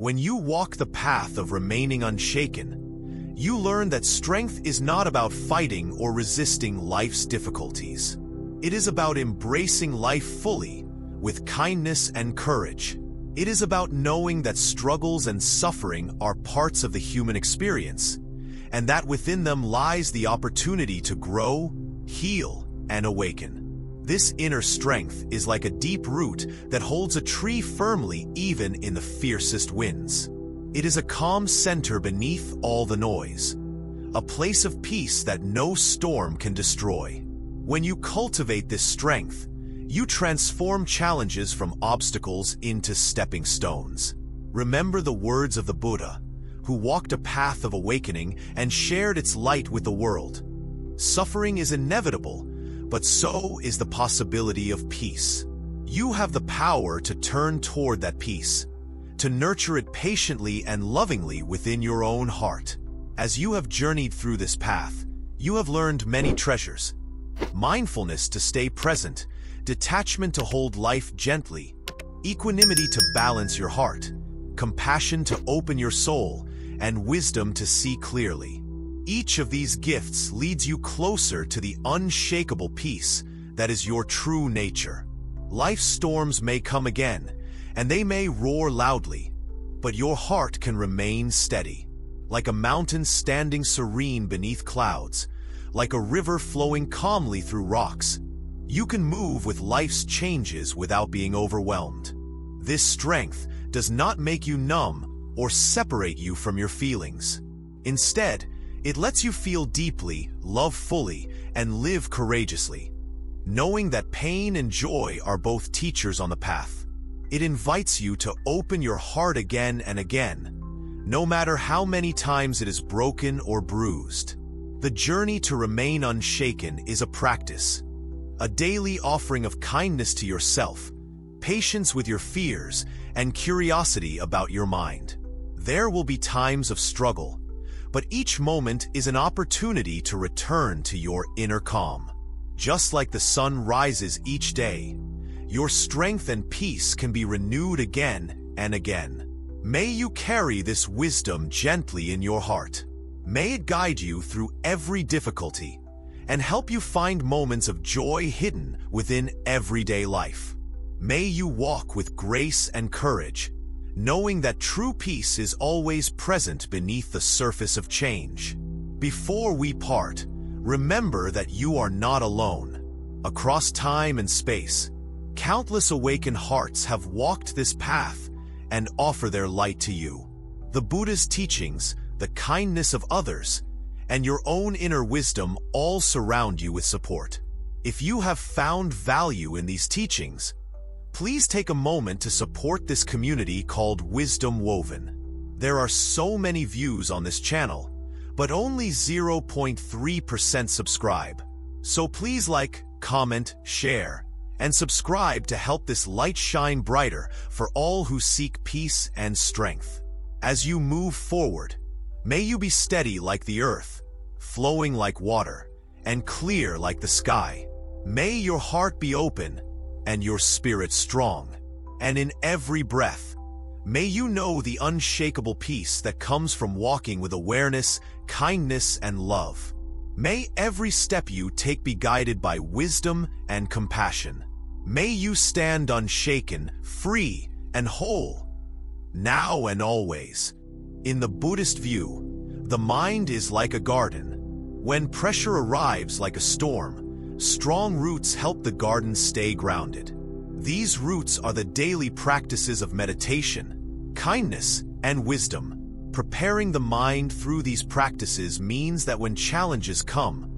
When you walk the path of remaining unshaken, you learn that strength is not about fighting or resisting life's difficulties. It is about embracing life fully, with kindness and courage. It is about knowing that struggles and suffering are parts of the human experience, and that within them lies the opportunity to grow, heal, and awaken. This inner strength is like a deep root that holds a tree firmly even in the fiercest winds. It is a calm center beneath all the noise, a place of peace that no storm can destroy. When you cultivate this strength, you transform challenges from obstacles into stepping stones. Remember the words of the Buddha, who walked a path of awakening and shared its light with the world. Suffering is inevitable, but so is the possibility of peace. You have the power to turn toward that peace, to nurture it patiently and lovingly within your own heart. As you have journeyed through this path, you have learned many treasures. Mindfulness to stay present, detachment to hold life gently, equanimity to balance your heart, compassion to open your soul, and wisdom to see clearly. Each of these gifts leads you closer to the unshakable peace that is your true nature. Life's storms may come again, and they may roar loudly, but your heart can remain steady. Like a mountain standing serene beneath clouds, like a river flowing calmly through rocks, you can move with life's changes without being overwhelmed. This strength does not make you numb or separate you from your feelings. Instead, it lets you feel deeply, love fully, and live courageously. Knowing that pain and joy are both teachers on the path, it invites you to open your heart again and again, no matter how many times it is broken or bruised. The journey to remain unshaken is a practice, a daily offering of kindness to yourself, patience with your fears, and curiosity about your mind. There will be times of struggle, but each moment is an opportunity to return to your inner calm. Just like the sun rises each day, your strength and peace can be renewed again and again. May you carry this wisdom gently in your heart. May it guide you through every difficulty and help you find moments of joy hidden within everyday life. May you walk with grace and courage, knowing that true peace is always present beneath the surface of change. Before we part, remember that you are not alone. Across time and space, countless awakened hearts have walked this path and offer their light to you. The Buddha's teachings, the kindness of others, and your own inner wisdom all surround you with support. If you have found value in these teachings, please take a moment to support this community called Wisdom Woven. There are so many views on this channel, but only 0.3% subscribe. So please like, comment, share, and subscribe to help this light shine brighter for all who seek peace and strength. As you move forward, may you be steady like the earth, flowing like water, and clear like the sky. May your heart be open and your spirit strong. And in every breath, may you know the unshakable peace that comes from walking with awareness, kindness, and love. May every step you take be guided by wisdom and compassion. May you stand unshaken, free, and whole, now and always. In the Buddhist view, the mind is like a garden. When pressure arrives like a storm, strong roots help the garden stay grounded. These roots are the daily practices of meditation, kindness, and wisdom. Preparing the mind through these practices means that when challenges come,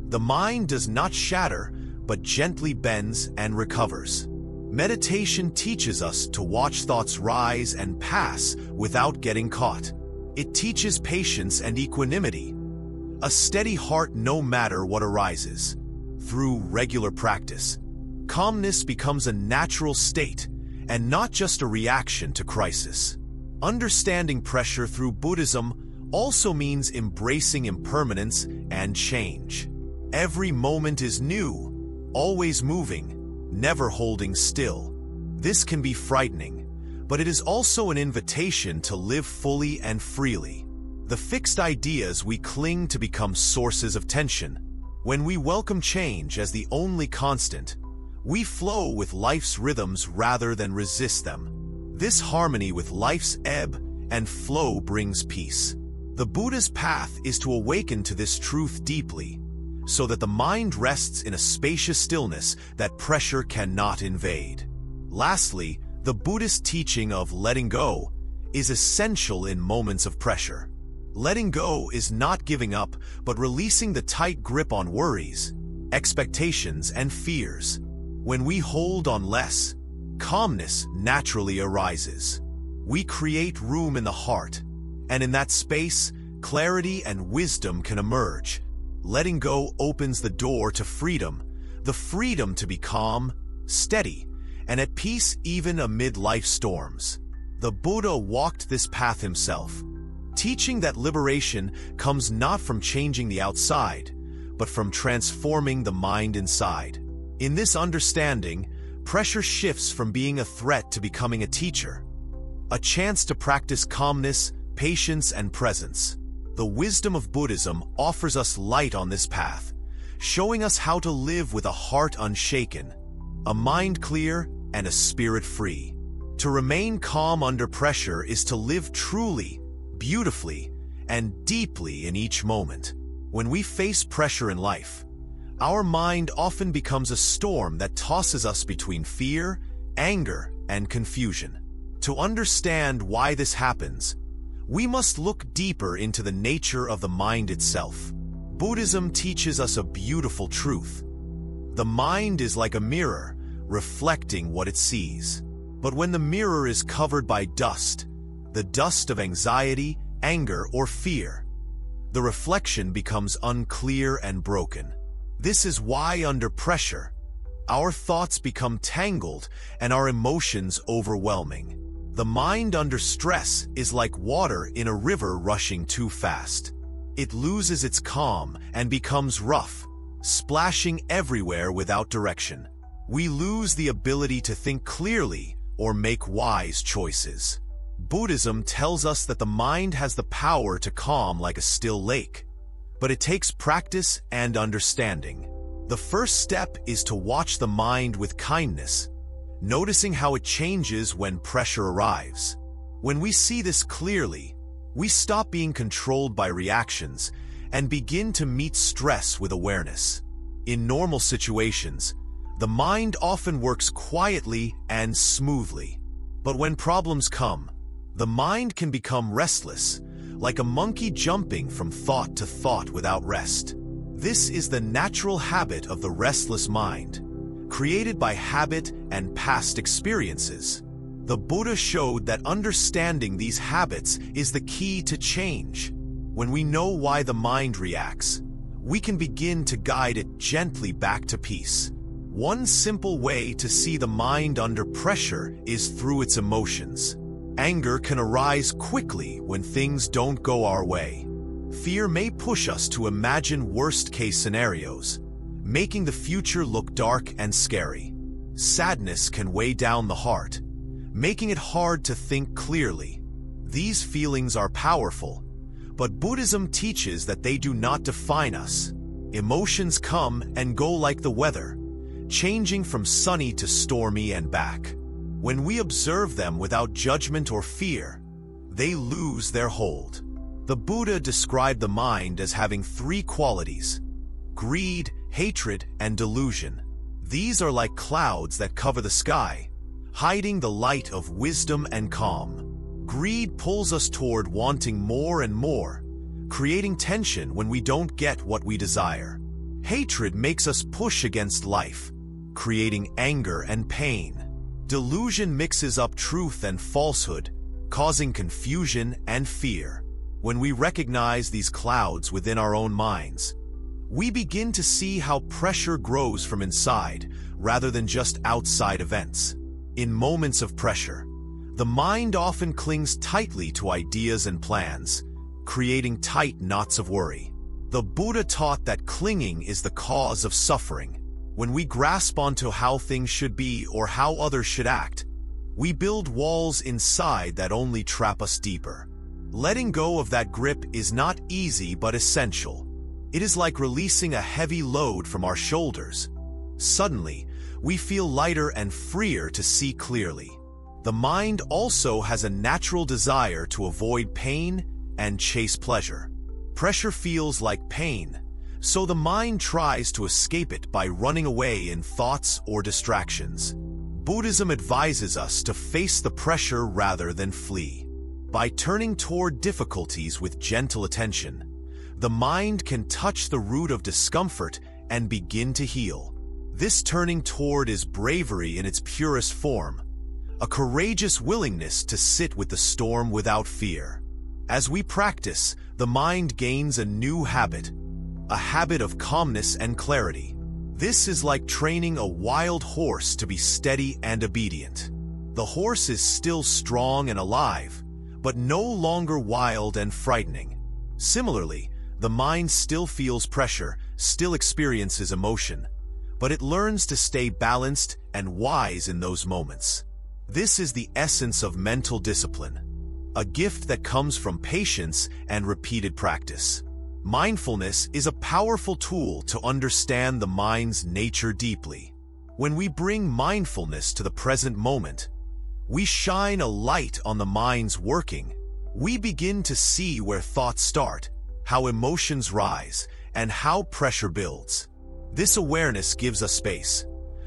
the mind does not shatter, but gently bends and recovers. Meditation teaches us to watch thoughts rise and pass without getting caught. It teaches patience and equanimity, a steady heart no matter what arises. Through regular practice, calmness becomes a natural state and not just a reaction to crisis. Understanding pressure through Buddhism also means embracing impermanence and change. Every moment is new, always moving, never holding still. This can be frightening, but it is also an invitation to live fully and freely. The fixed ideas we cling to become sources of tension. When we welcome change as the only constant, we flow with life's rhythms rather than resist them. This harmony with life's ebb and flow brings peace. The Buddha's path is to awaken to this truth deeply, so that the mind rests in a spacious stillness that pressure cannot invade. Lastly, the Buddhist teaching of letting go is essential in moments of pressure. Letting go is not giving up, but releasing the tight grip on worries, expectations, and fears. When we hold on less, calmness naturally arises. We create room in the heart, and in that space, clarity and wisdom can emerge. Letting go opens the door to freedom, the freedom to be calm, steady, and at peace even amid life's storms. The Buddha walked this path himself, teaching that liberation comes not from changing the outside, but from transforming the mind inside. In this understanding, pressure shifts from being a threat to becoming a teacher, a chance to practice calmness, patience, and presence. The wisdom of Buddhism offers us light on this path, showing us how to live with a heart unshaken, a mind clear, and a spirit free. To remain calm under pressure is to live truly, beautifully, and deeply in each moment. When we face pressure in life, our mind often becomes a storm that tosses us between fear, anger, and confusion. To understand why this happens, we must look deeper into the nature of the mind itself. Buddhism teaches us a beautiful truth. The mind is like a mirror, reflecting what it sees. But when the mirror is covered by dust, the dust of anxiety, anger, or fear, the reflection becomes unclear and broken. This is why, under pressure, our thoughts become tangled and our emotions overwhelming. The mind under stress is like water in a river rushing too fast. It loses its calm and becomes rough, splashing everywhere without direction. We lose the ability to think clearly or make wise choices. Buddhism tells us that the mind has the power to calm like a still lake, but it takes practice and understanding. The first step is to watch the mind with kindness, noticing how it changes when pressure arrives. When we see this clearly, we stop being controlled by reactions and begin to meet stress with awareness. In normal situations, the mind often works quietly and smoothly. But when problems come, the mind can become restless, like a monkey jumping from thought to thought without rest. This is the natural habit of the restless mind, created by habit and past experiences. The Buddha showed that understanding these habits is the key to change. When we know why the mind reacts, we can begin to guide it gently back to peace. One simple way to see the mind under pressure is through its emotions. Anger can arise quickly when things don't go our way. Fear may push us to imagine worst-case scenarios, making the future look dark and scary. Sadness can weigh down the heart, making it hard to think clearly. These feelings are powerful, but Buddhism teaches that they do not define us. Emotions come and go like the weather, changing from sunny to stormy and back. When we observe them without judgment or fear, they lose their hold. The Buddha described the mind as having three qualities: greed, hatred, and delusion. These are like clouds that cover the sky, hiding the light of wisdom and calm. Greed pulls us toward wanting more and more, creating tension when we don't get what we desire. Hatred makes us push against life, creating anger and pain. Delusion mixes up truth and falsehood, causing confusion and fear. When we recognize these clouds within our own minds, we begin to see how pressure grows from inside rather than just outside events. In moments of pressure, the mind often clings tightly to ideas and plans, creating tight knots of worry. The Buddha taught that clinging is the cause of suffering. When we grasp onto how things should be or how others should act, We build walls inside that only trap us deeper. Letting go of that grip is not easy but essential. It is like releasing a heavy load from our shoulders. Suddenly, we feel lighter and freer to see clearly. The mind also has a natural desire to avoid pain and chase pleasure. Pressure feels like pain, so the mind tries to escape it by running away in thoughts or distractions. Buddhism advises us to face the pressure rather than flee. By turning toward difficulties with gentle attention, the mind can touch the root of discomfort and begin to heal. This turning toward is bravery in its purest form, a courageous willingness to sit with the storm without fear. As we practice, the mind gains a new habit, a habit of calmness and clarity. This is like training a wild horse to be steady and obedient. The horse is still strong and alive, but no longer wild and frightening. Similarly, the mind still feels pressure, still experiences emotion, but it learns to stay balanced and wise in those moments. This is the essence of mental discipline, a gift that comes from patience and repeated practice. Mindfulness is a powerful tool to understand the mind's nature deeply. When we bring mindfulness to the present moment, we shine a light on the mind's working. We begin to see where thoughts start, how emotions rise, and how pressure builds. This awareness gives us space,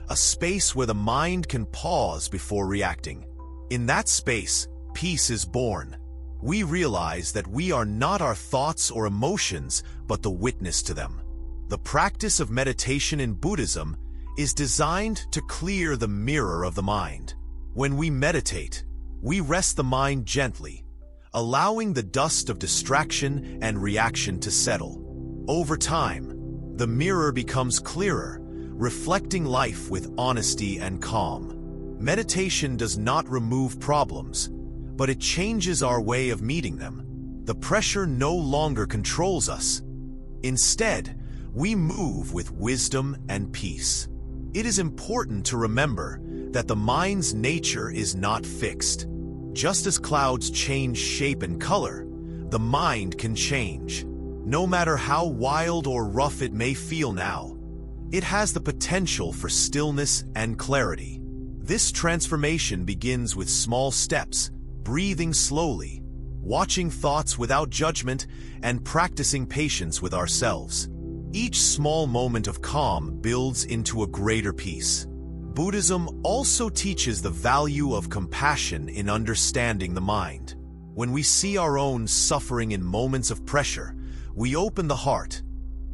a space where the mind can pause before reacting. In that space, peace is born. We realize that we are not our thoughts or emotions, but the witness to them. The practice of meditation in Buddhism is designed to clear the mirror of the mind. When we meditate, we rest the mind gently, allowing the dust of distraction and reaction to settle. Over time, the mirror becomes clearer, reflecting life with honesty and calm. Meditation does not remove problems, but it changes our way of meeting them. The pressure no longer controls us. Instead, we move with wisdom and peace. It is important to remember that the mind's nature is not fixed. Just as clouds change shape and color, the mind can change. No matter how wild or rough it may feel now, it has the potential for stillness and clarity. This transformation begins with small steps, breathing slowly, watching thoughts without judgment, and practicing patience with ourselves. Each small moment of calm builds into a greater peace. Buddhism also teaches the value of compassion in understanding the mind. When we see our own suffering in moments of pressure, we open the heart,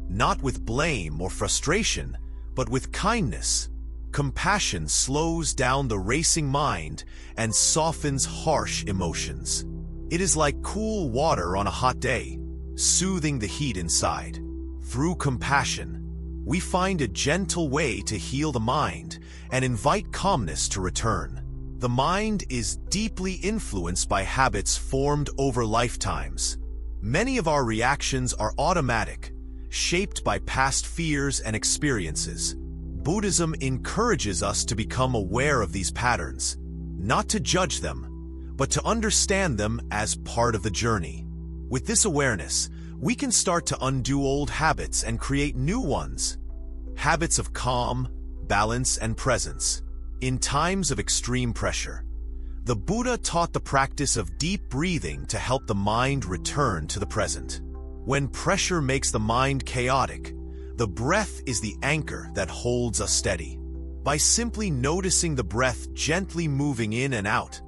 not with blame or frustration, but with kindness. Compassion slows down the racing mind and softens harsh emotions. It is like cool water on a hot day, soothing the heat inside. Through compassion, we find a gentle way to heal the mind and invite calmness to return. The mind is deeply influenced by habits formed over lifetimes. Many of our reactions are automatic, shaped by past fears and experiences. Buddhism encourages us to become aware of these patterns, not to judge them, but to understand them as part of the journey. With this awareness, we can start to undo old habits and create new ones. Habits of calm, balance, and presence. In times of extreme pressure, the Buddha taught the practice of deep breathing to help the mind return to the present. When pressure makes the mind chaotic, the breath is the anchor that holds us steady. By simply noticing the breath gently moving in and out,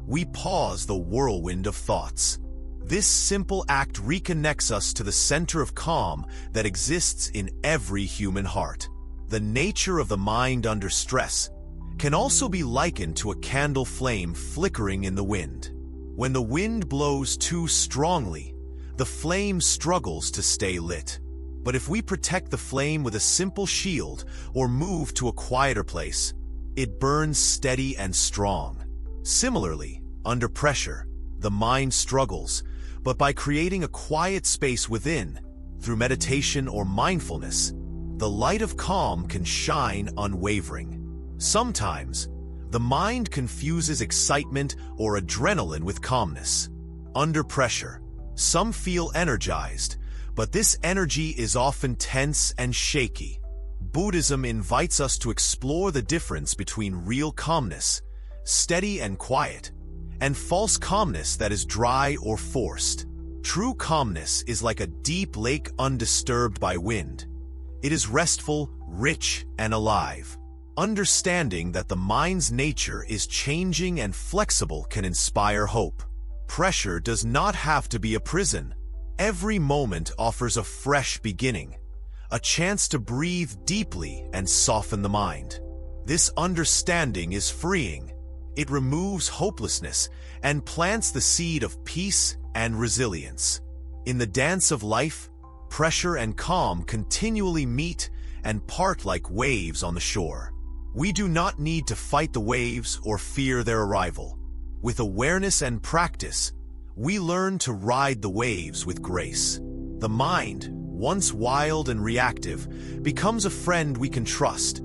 we pause the whirlwind of thoughts. This simple act reconnects us to the center of calm that exists in every human heart. The nature of the mind under stress can also be likened to a candle flame flickering in the wind. When the wind blows too strongly, the flame struggles to stay lit. But if we protect the flame with a simple shield or move to a quieter place, it burns steady and strong. Similarly, under pressure, the mind struggles, but by creating a quiet space within, through meditation or mindfulness, the light of calm can shine unwavering. Sometimes, The mind confuses excitement or adrenaline with calmness. Under pressure, some feel energized, but this energy is often tense and shaky. Buddhism invites us to explore the difference between real calmness, steady and quiet, and false calmness that is dry or forced. True calmness is like a deep lake undisturbed by wind. It is restful, rich, and alive. Understanding that the mind's nature is changing and flexible can inspire hope. Pressure does not have to be a prison. Every moment offers a fresh beginning, a chance to breathe deeply and soften the mind. This understanding is freeing. It removes hopelessness and plants the seed of peace and resilience. In the dance of life, pressure and calm continually meet and part like waves on the shore. We do not need to fight the waves or fear their arrival. With awareness and practice, we learn to ride the waves with grace. The mind, once wild and reactive, becomes a friend we can trust.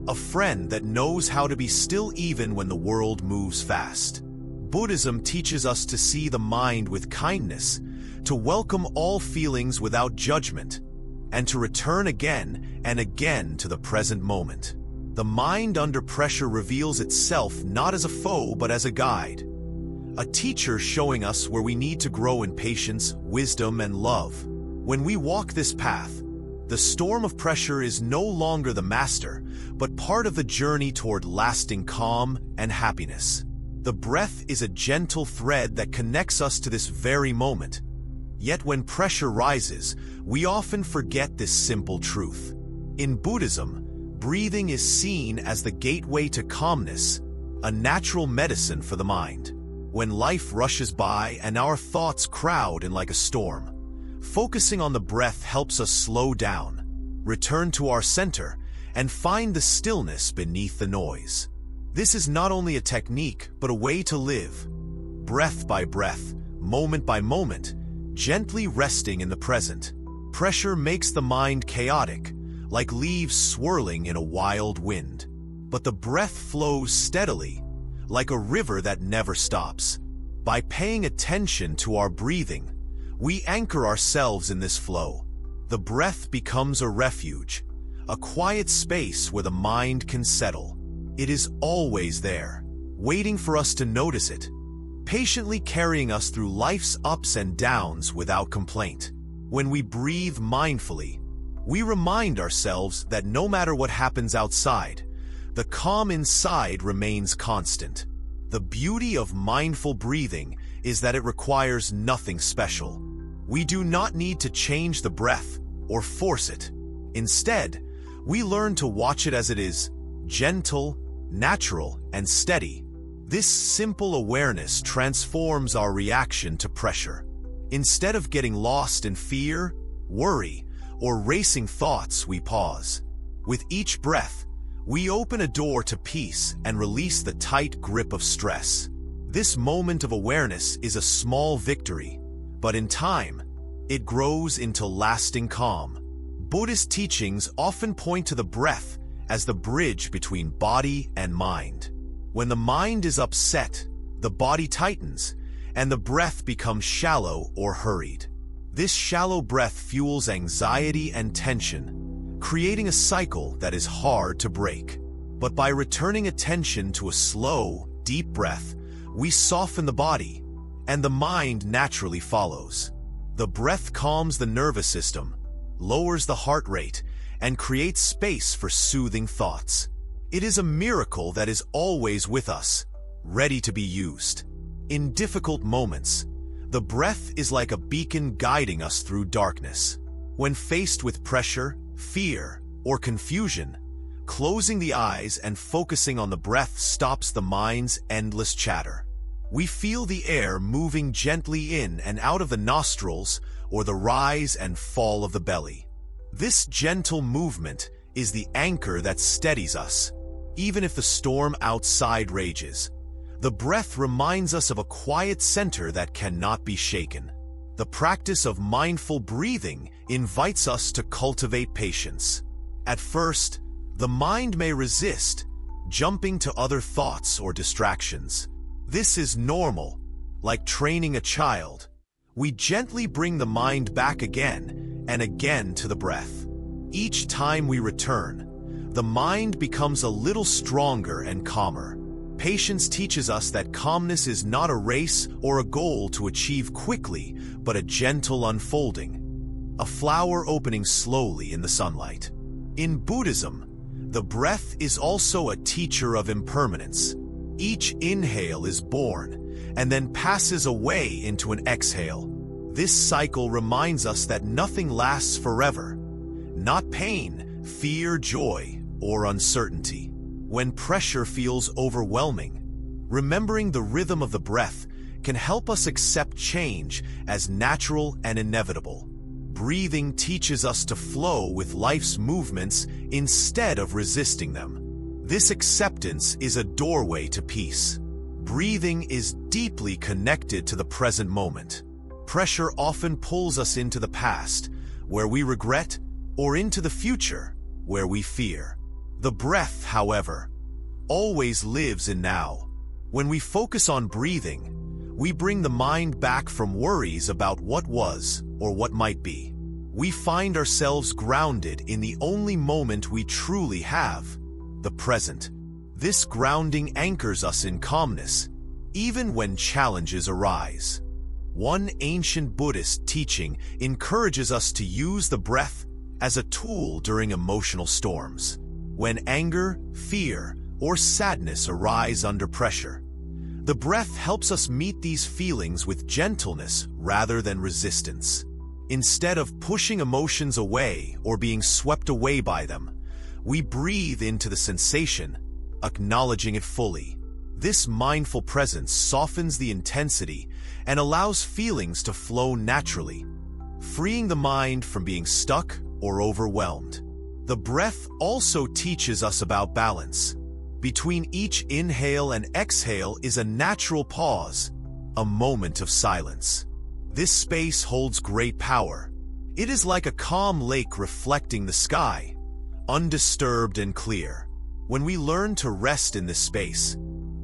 A friend that knows how to be still even when the world moves fast. Buddhism teaches us to see the mind with kindness, to welcome all feelings without judgment, and to return again and again to the present moment. The mind under pressure reveals itself not as a foe but as a guide. A teacher showing us where we need to grow in patience, wisdom, and love. When we walk this path, the storm of pressure is no longer the master, but part of the journey toward lasting calm and happiness. The breath is a gentle thread that connects us to this very moment. Yet when pressure rises, we often forget this simple truth. In Buddhism, breathing is seen as the gateway to calmness, a natural medicine for the mind. When life rushes by and our thoughts crowd in like a storm, focusing on the breath helps us slow down, return to our center, and find the stillness beneath the noise. This is not only a technique, but a way to live. Breath by breath, moment by moment, gently resting in the present. Pressure makes the mind chaotic, like leaves swirling in a wild wind. But the breath flows steadily, like a river that never stops. By paying attention to our breathing, we anchor ourselves in this flow. The breath becomes a refuge, a quiet space where the mind can settle. It is always there, waiting for us to notice it, patiently carrying us through life's ups and downs without complaint. When we breathe mindfully, we remind ourselves that no matter what happens outside, the calm inside remains constant. The beauty of mindful breathing is that it requires nothing special. We do not need to change the breath or force it. Instead, we learn to watch it as it is, gentle, natural, and steady. This simple awareness transforms our reaction to pressure. Instead of getting lost in fear, worry, or racing thoughts, we pause. With each breath, we open a door to peace and release the tight grip of stress. This moment of awareness is a small victory, but in time, it grows into lasting calm. Buddhist teachings often point to the breath as the bridge between body and mind. When the mind is upset, the body tightens, and the breath becomes shallow or hurried. This shallow breath fuels anxiety and tension, creating a cycle that is hard to break. But by returning attention to a slow, deep breath, we soften the body, and the mind naturally follows. The breath calms the nervous system, lowers the heart rate, and creates space for soothing thoughts. It is a miracle that is always with us, ready to be used. In difficult moments, the breath is like a beacon guiding us through darkness. When faced with pressure, fear, or confusion, closing the eyes and focusing on the breath stops the mind's endless chatter. We feel the air moving gently in and out of the nostrils or the rise and fall of the belly. This gentle movement is the anchor that steadies us. Even if the storm outside rages, the breath reminds us of a quiet center that cannot be shaken. The practice of mindful breathing invites us to cultivate patience. At first, the mind may resist, jumping to other thoughts or distractions. This is normal. Like training a child, we gently bring the mind back again and again to the breath. Each time we return, the mind becomes a little stronger and calmer. Patience teaches us that calmness is not a race or a goal to achieve quickly, but a gentle unfolding, a flower opening slowly in the sunlight. In Buddhism, the breath is also a teacher of impermanence. Each inhale is born and then passes away into an exhale. This cycle reminds us that nothing lasts forever. Not pain, fear, joy, or uncertainty. When pressure feels overwhelming, remembering the rhythm of the breath can help us accept change as natural and inevitable. Breathing teaches us to flow with life's movements instead of resisting them. This acceptance is a doorway to peace. Breathing is deeply connected to the present moment. Pressure often pulls us into the past, where we regret, or into the future, where we fear. The breath, however, always lives in now. When we focus on breathing, we bring the mind back from worries about what was or what might be. We find ourselves grounded in the only moment we truly have, the present. This grounding anchors us in calmness, even when challenges arise. One ancient Buddhist teaching encourages us to use the breath as a tool during emotional storms. When anger, fear, or sadness arise under pressure, the breath helps us meet these feelings with gentleness rather than resistance. Instead of pushing emotions away or being swept away by them, we breathe into the sensation, acknowledging it fully. This mindful presence softens the intensity and allows feelings to flow naturally, freeing the mind from being stuck or overwhelmed. The breath also teaches us about balance. Between each inhale and exhale is a natural pause, a moment of silence. This space holds great power. It is like a calm lake reflecting the sky, undisturbed and clear. When we learn to rest in this space,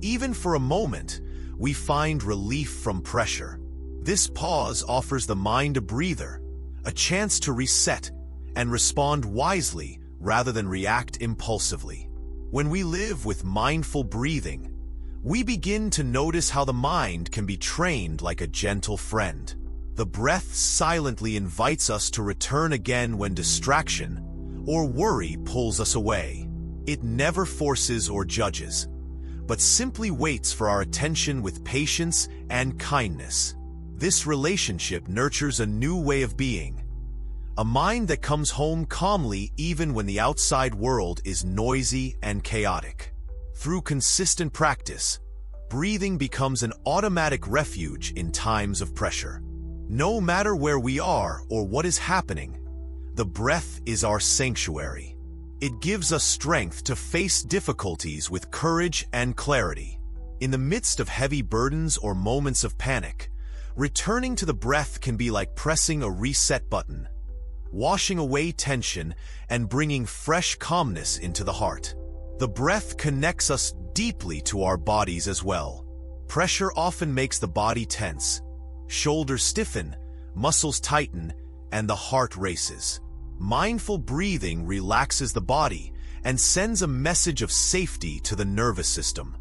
even for a moment, we find relief from pressure. This pause offers the mind a breather, a chance to reset and respond wisely rather than react impulsively. When we live with mindful breathing, we begin to notice how the mind can be trained like a gentle friend. The breath silently invites us to return again when distraction or worry pulls us away. It never forces or judges, but simply waits for our attention with patience and kindness. This relationship nurtures a new way of being, a mind that comes home calmly even when the outside world is noisy and chaotic. Through consistent practice, breathing becomes an automatic refuge in times of pressure. No matter where we are or what is happening, the breath is our sanctuary. It gives us strength to face difficulties with courage and clarity. In the midst of heavy burdens or moments of panic, returning to the breath can be like pressing a reset button, washing away tension and bringing fresh calmness into the heart. The breath connects us deeply to our bodies as well. Pressure often makes the body tense. Shoulders stiffen, muscles tighten, and the heart races. Mindful breathing relaxes the body and sends a message of safety to the nervous system.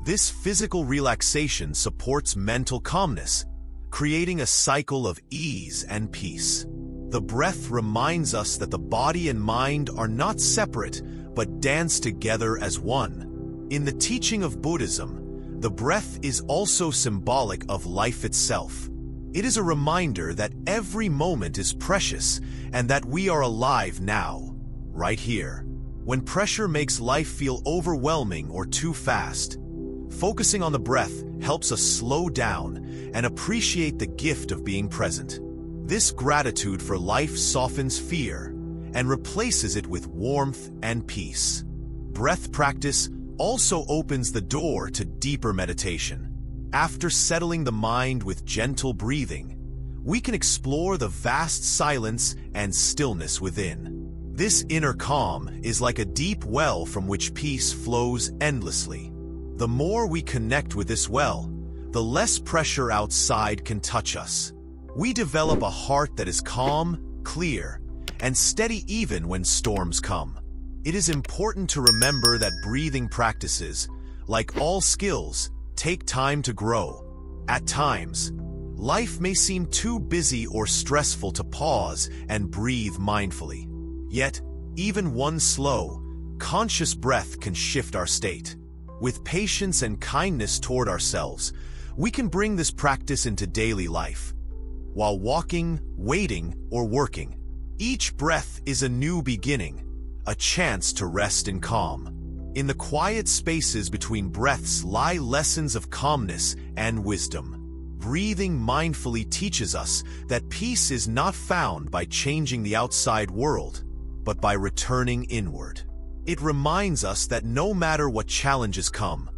This physical relaxation supports mental calmness, creating a cycle of ease and peace. The breath reminds us that the body and mind are not separate, but dance together as one. In the teaching of Buddhism, the breath is also symbolic of life itself. It is a reminder that every moment is precious and that we are alive now, right here. When pressure makes life feel overwhelming or too fast, focusing on the breath helps us slow down and appreciate the gift of being present. This gratitude for life softens fear and replaces it with warmth and peace. Breath practice also opens the door to deeper meditation. After settling the mind with gentle breathing, we can explore the vast silence and stillness within. This inner calm is like a deep well from which peace flows endlessly. The more we connect with this well, the less pressure outside can touch us. We develop a heart that is calm, clear, and steady even when storms come. It is important to remember that breathing practices, like all skills, take time to grow. At times, life may seem too busy or stressful to pause and breathe mindfully. Yet, even one slow, conscious breath can shift our state. With patience and kindness toward ourselves, we can bring this practice into daily life. While walking, waiting, or working, each breath is a new beginning, a chance to rest in calm. In the quiet spaces between breaths lie lessons of calmness and wisdom. Breathing mindfully teaches us that peace is not found by changing the outside world, but by returning inward. It reminds us that no matter what challenges come,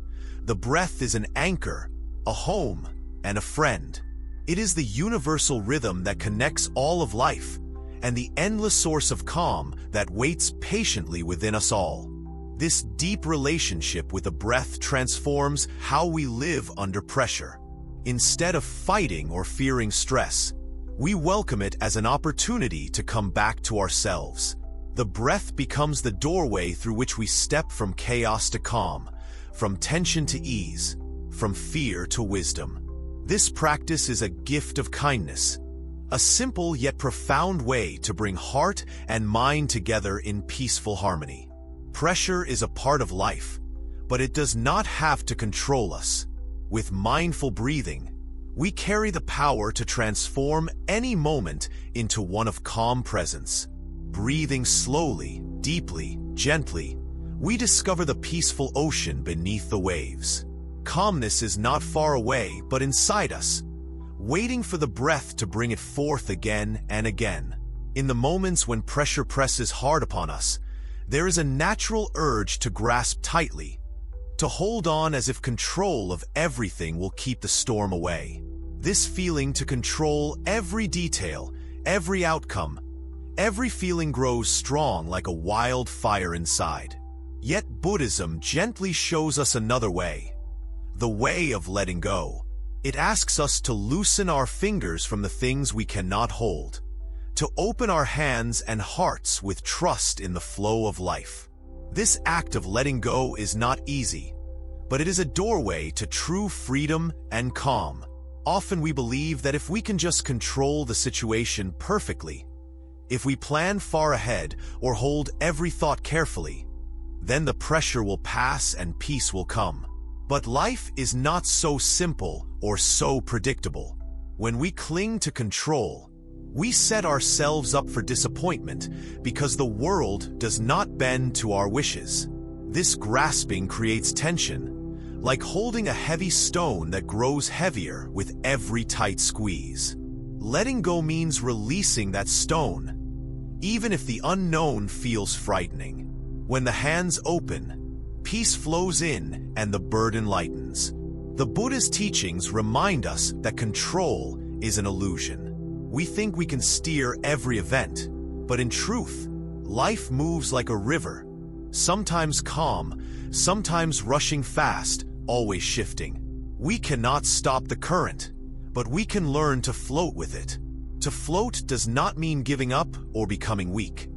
the breath is an anchor, a home, and a friend. It is the universal rhythm that connects all of life, and the endless source of calm that waits patiently within us all. This deep relationship with the breath transforms how we live under pressure. Instead of fighting or fearing stress, we welcome it as an opportunity to come back to ourselves. The breath becomes the doorway through which we step from chaos to calm, from tension to ease, from fear to wisdom. This practice is a gift of kindness, a simple yet profound way to bring heart and mind together in peaceful harmony. Pressure is a part of life, but it does not have to control us. With mindful breathing, we carry the power to transform any moment into one of calm presence. Breathing slowly, deeply, gently, we discover the peaceful ocean beneath the waves. Calmness is not far away, but inside us, waiting for the breath to bring it forth again and again. In the moments when pressure presses hard upon us, there is a natural urge to grasp tightly, to hold on as if control of everything will keep the storm away. This feeling to control every detail, every outcome, every feeling grows strong like a wild fire inside. Yet Buddhism gently shows us another way, the way of letting go. It asks us to loosen our fingers from the things we cannot hold, to open our hands and hearts with trust in the flow of life. This act of letting go is not easy, but it is a doorway to true freedom and calm. Often we believe that if we can just control the situation perfectly, if we plan far ahead or hold every thought carefully, then the pressure will pass and peace will come. But life is not so simple or so predictable. When we cling to control, we set ourselves up for disappointment because the world does not bend to our wishes. This grasping creates tension, like holding a heavy stone that grows heavier with every tight squeeze. Letting go means releasing that stone, even if the unknown feels frightening. When the hands open, peace flows in and the burden lightens. The Buddhist teachings remind us that control is an illusion. We think we can steer every event, but in truth, life moves like a river, sometimes calm, sometimes rushing fast, always shifting. We cannot stop the current, but we can learn to float with it. To float does not mean giving up or becoming weak.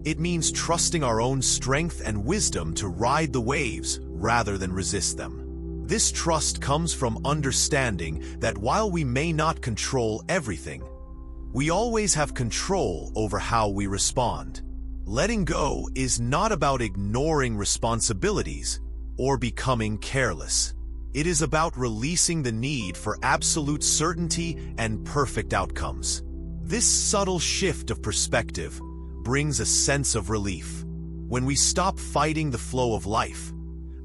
It means trusting our own strength and wisdom to ride the waves rather than resist them. This trust comes from understanding that while we may not control everything, we always have control over how we respond. Letting go is not about ignoring responsibilities or becoming careless. It is about releasing the need for absolute certainty and perfect outcomes. This subtle shift of perspective brings a sense of relief. When we stop fighting the flow of life,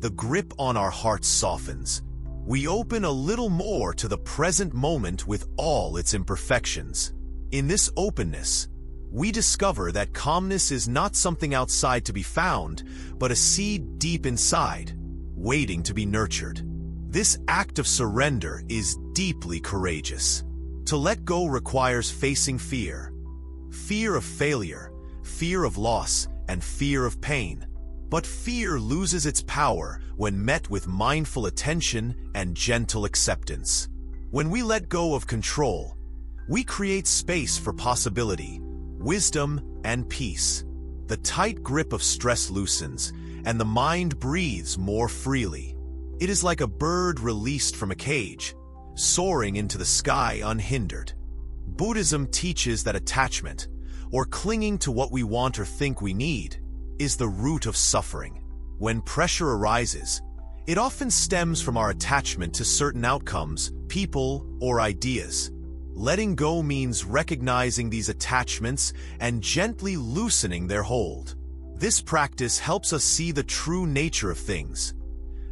the grip on our hearts softens. We open a little more to the present moment with all its imperfections. In this openness, we discover that calmness is not something outside to be found, but a seed deep inside, waiting to be nurtured. This act of surrender is deeply courageous. To let go requires facing fear. Fear of failure, fear of loss, and fear of pain. But fear loses its power when met with mindful attention and gentle acceptance. When we let go of control, we create space for possibility, wisdom, and peace. The tight grip of stress loosens, and the mind breathes more freely. It is like a bird released from a cage, soaring into the sky unhindered. Buddhism teaches that attachment, or clinging to what we want or think we need, is the root of suffering. When pressure arises, it often stems from our attachment to certain outcomes, people, or ideas. Letting go means recognizing these attachments and gently loosening their hold. This practice helps us see the true nature of things,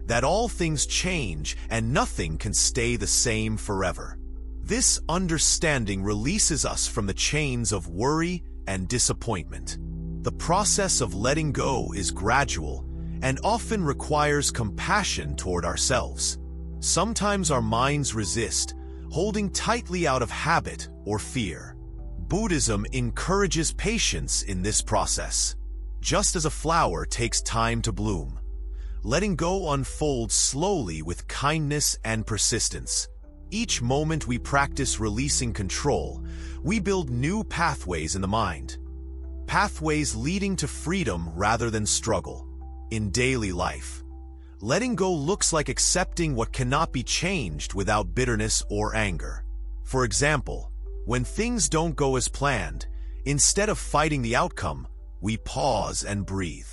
that all things change and nothing can stay the same forever. This understanding releases us from the chains of worry and disappointment. The process of letting go is gradual and often requires compassion toward ourselves. Sometimes our minds resist, holding tightly out of habit or fear. Buddhism encourages patience in this process. Just as a flower takes time to bloom, letting go unfolds slowly with kindness and persistence. Each moment we practice releasing control, we build new pathways in the mind. Pathways leading to freedom rather than struggle. In daily life, letting go looks like accepting what cannot be changed without bitterness or anger. For example, when things don't go as planned, instead of fighting the outcome, we pause and breathe.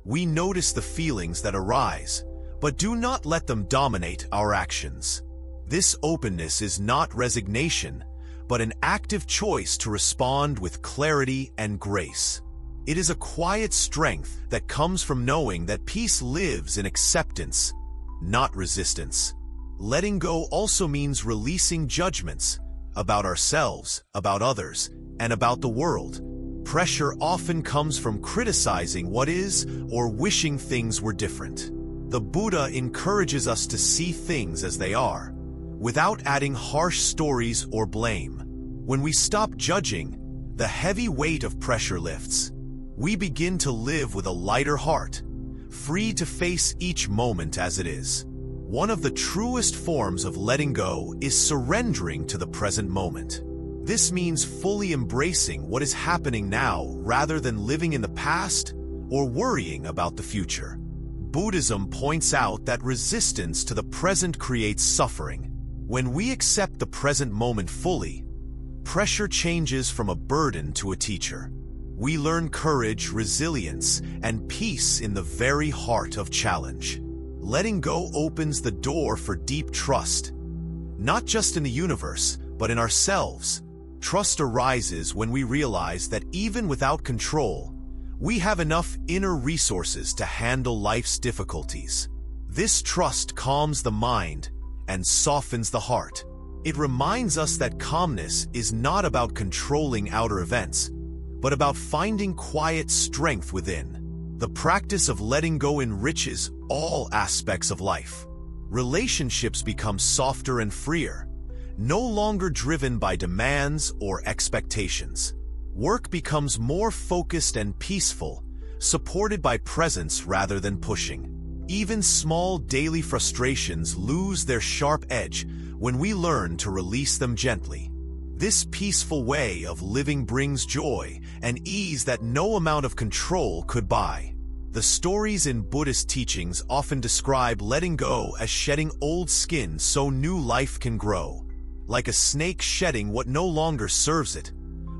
We notice the feelings that arise, but do not let them dominate our actions. This openness is not resignation, but an active choice to respond with clarity and grace. It is a quiet strength that comes from knowing that peace lives in acceptance, not resistance. Letting go also means releasing judgments about ourselves, about others, and about the world. Pressure often comes from criticizing what is or wishing things were different. The Buddha encourages us to see things as they are, without adding harsh stories or blame. When we stop judging, the heavy weight of pressure lifts. We begin to live with a lighter heart, free to face each moment as it is. One of the truest forms of letting go is surrendering to the present moment. This means fully embracing what is happening now rather than living in the past or worrying about the future. Buddhism points out that resistance to the present creates suffering. When we accept the present moment fully, pressure changes from a burden to a teacher. We learn courage, resilience, and peace in the very heart of challenge. Letting go opens the door for deep trust, not just in the universe, but in ourselves. Trust arises when we realize that even without control, we have enough inner resources to handle life's difficulties. This trust calms the mind and softens the heart. It reminds us that calmness is not about controlling outer events, but about finding quiet strength within. The practice of letting go enriches all aspects of life. Relationships become softer and freer, no longer driven by demands or expectations. Work becomes more focused and peaceful, supported by presence rather than pushing. Even small daily frustrations lose their sharp edge when we learn to release them gently. This peaceful way of living brings joy and ease that no amount of control could buy. The stories in Buddhist teachings often describe letting go as shedding old skin so new life can grow. Like a snake shedding what no longer serves it,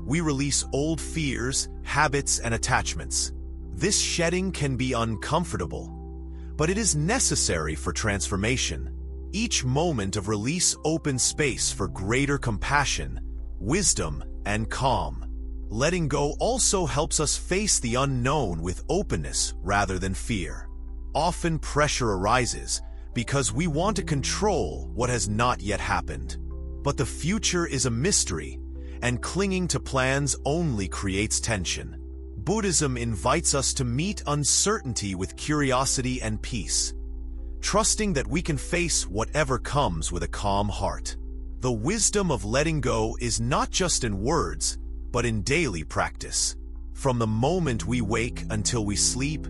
we release old fears, habits, and attachments. This shedding can be uncomfortable, but it is necessary for transformation. Each moment of release opens space for greater compassion, wisdom, and calm. Letting go also helps us face the unknown with openness rather than fear. Often pressure arises because we want to control what has not yet happened. But the future is a mystery, and clinging to plans only creates tension. Buddhism invites us to meet uncertainty with curiosity and peace, trusting that we can face whatever comes with a calm heart. The wisdom of letting go is not just in words, but in daily practice. From the moment we wake until we sleep,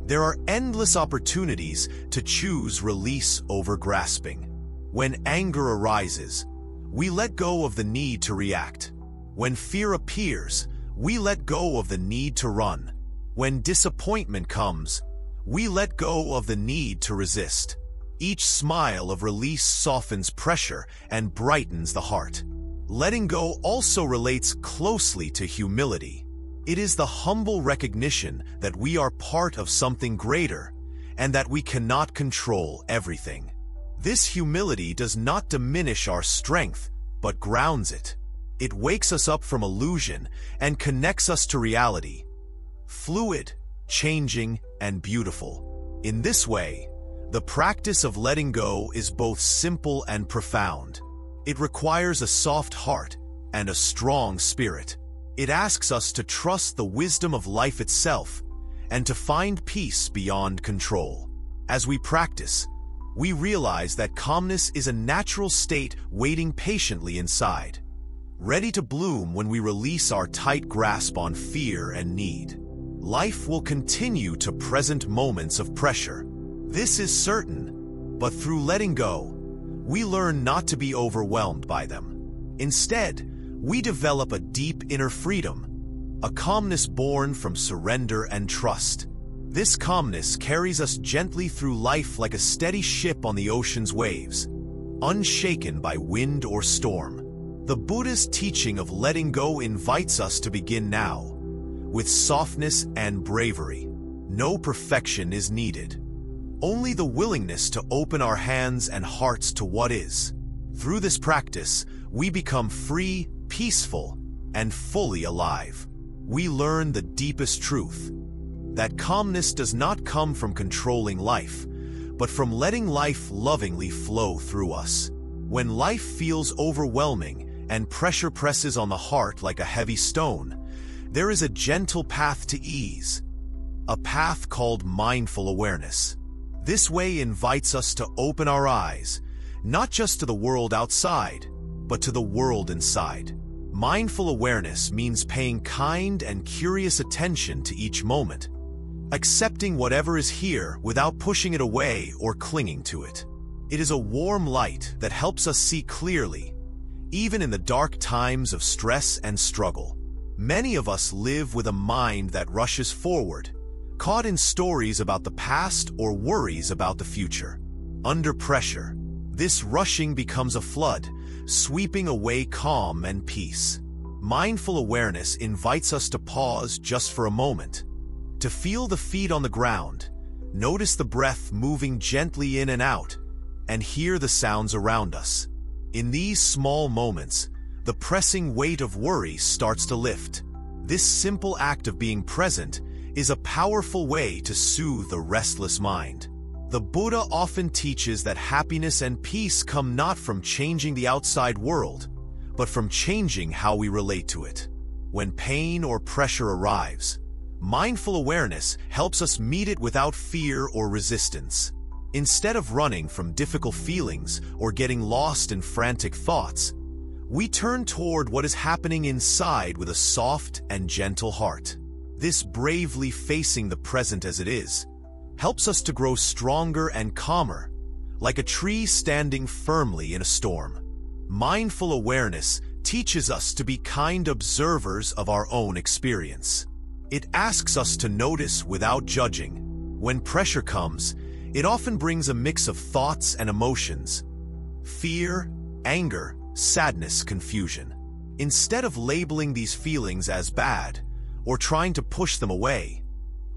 there are endless opportunities to choose release over grasping. When anger arises, we let go of the need to react. When fear appears, we let go of the need to run. When disappointment comes, we let go of the need to resist. Each smile of release softens pressure and brightens the heart. Letting go also relates closely to humility. It is the humble recognition that we are part of something greater and that we cannot control everything. This humility does not diminish our strength, but grounds it. It wakes us up from illusion and connects us to reality, fluid, changing, and beautiful. In this way, the practice of letting go is both simple and profound. It requires a soft heart and a strong spirit. It asks us to trust the wisdom of life itself and to find peace beyond control. As we practice, we realize that calmness is a natural state waiting patiently inside, ready to bloom when we release our tight grasp on fear and need. Life will continue to present moments of pressure. This is certain, but through letting go, we learn not to be overwhelmed by them. Instead, we develop a deep inner freedom, a calmness born from surrender and trust. This calmness carries us gently through life like a steady ship on the ocean's waves, unshaken by wind or storm. The Buddhist teaching of letting go invites us to begin now, with softness and bravery. No perfection is needed, only the willingness to open our hands and hearts to what is. Through this practice, we become free, peaceful, and fully alive. We learn the deepest truth, that calmness does not come from controlling life, but from letting life lovingly flow through us. When life feels overwhelming and pressure presses on the heart like a heavy stone, there is a gentle path to ease, a path called mindful awareness. This way invites us to open our eyes, not just to the world outside, but to the world inside. Mindful awareness means paying kind and curious attention to each moment, accepting whatever is here without pushing it away or clinging to it. It is a warm light that helps us see clearly, even in the dark times of stress and struggle. Many of us live with a mind that rushes forward, caught in stories about the past or worries about the future. Under pressure, this rushing becomes a flood, sweeping away calm and peace. Mindful awareness invites us to pause just for a moment, to feel the feet on the ground, notice the breath moving gently in and out, and hear the sounds around us. In these small moments, the pressing weight of worry starts to lift. This simple act of being present is a powerful way to soothe the restless mind. The Buddha often teaches that happiness and peace come not from changing the outside world, but from changing how we relate to it. When pain or pressure arrives, mindful awareness helps us meet it without fear or resistance. Instead of running from difficult feelings or getting lost in frantic thoughts, we turn toward what is happening inside with a soft and gentle heart. This bravely facing the present as it is helps us to grow stronger and calmer, like a tree standing firmly in a storm. Mindful awareness teaches us to be kind observers of our own experience. It asks us to notice without judging. When pressure comes, it often brings a mix of thoughts and emotions: fear, anger, sadness, confusion. Instead of labeling these feelings as bad or trying to push them away,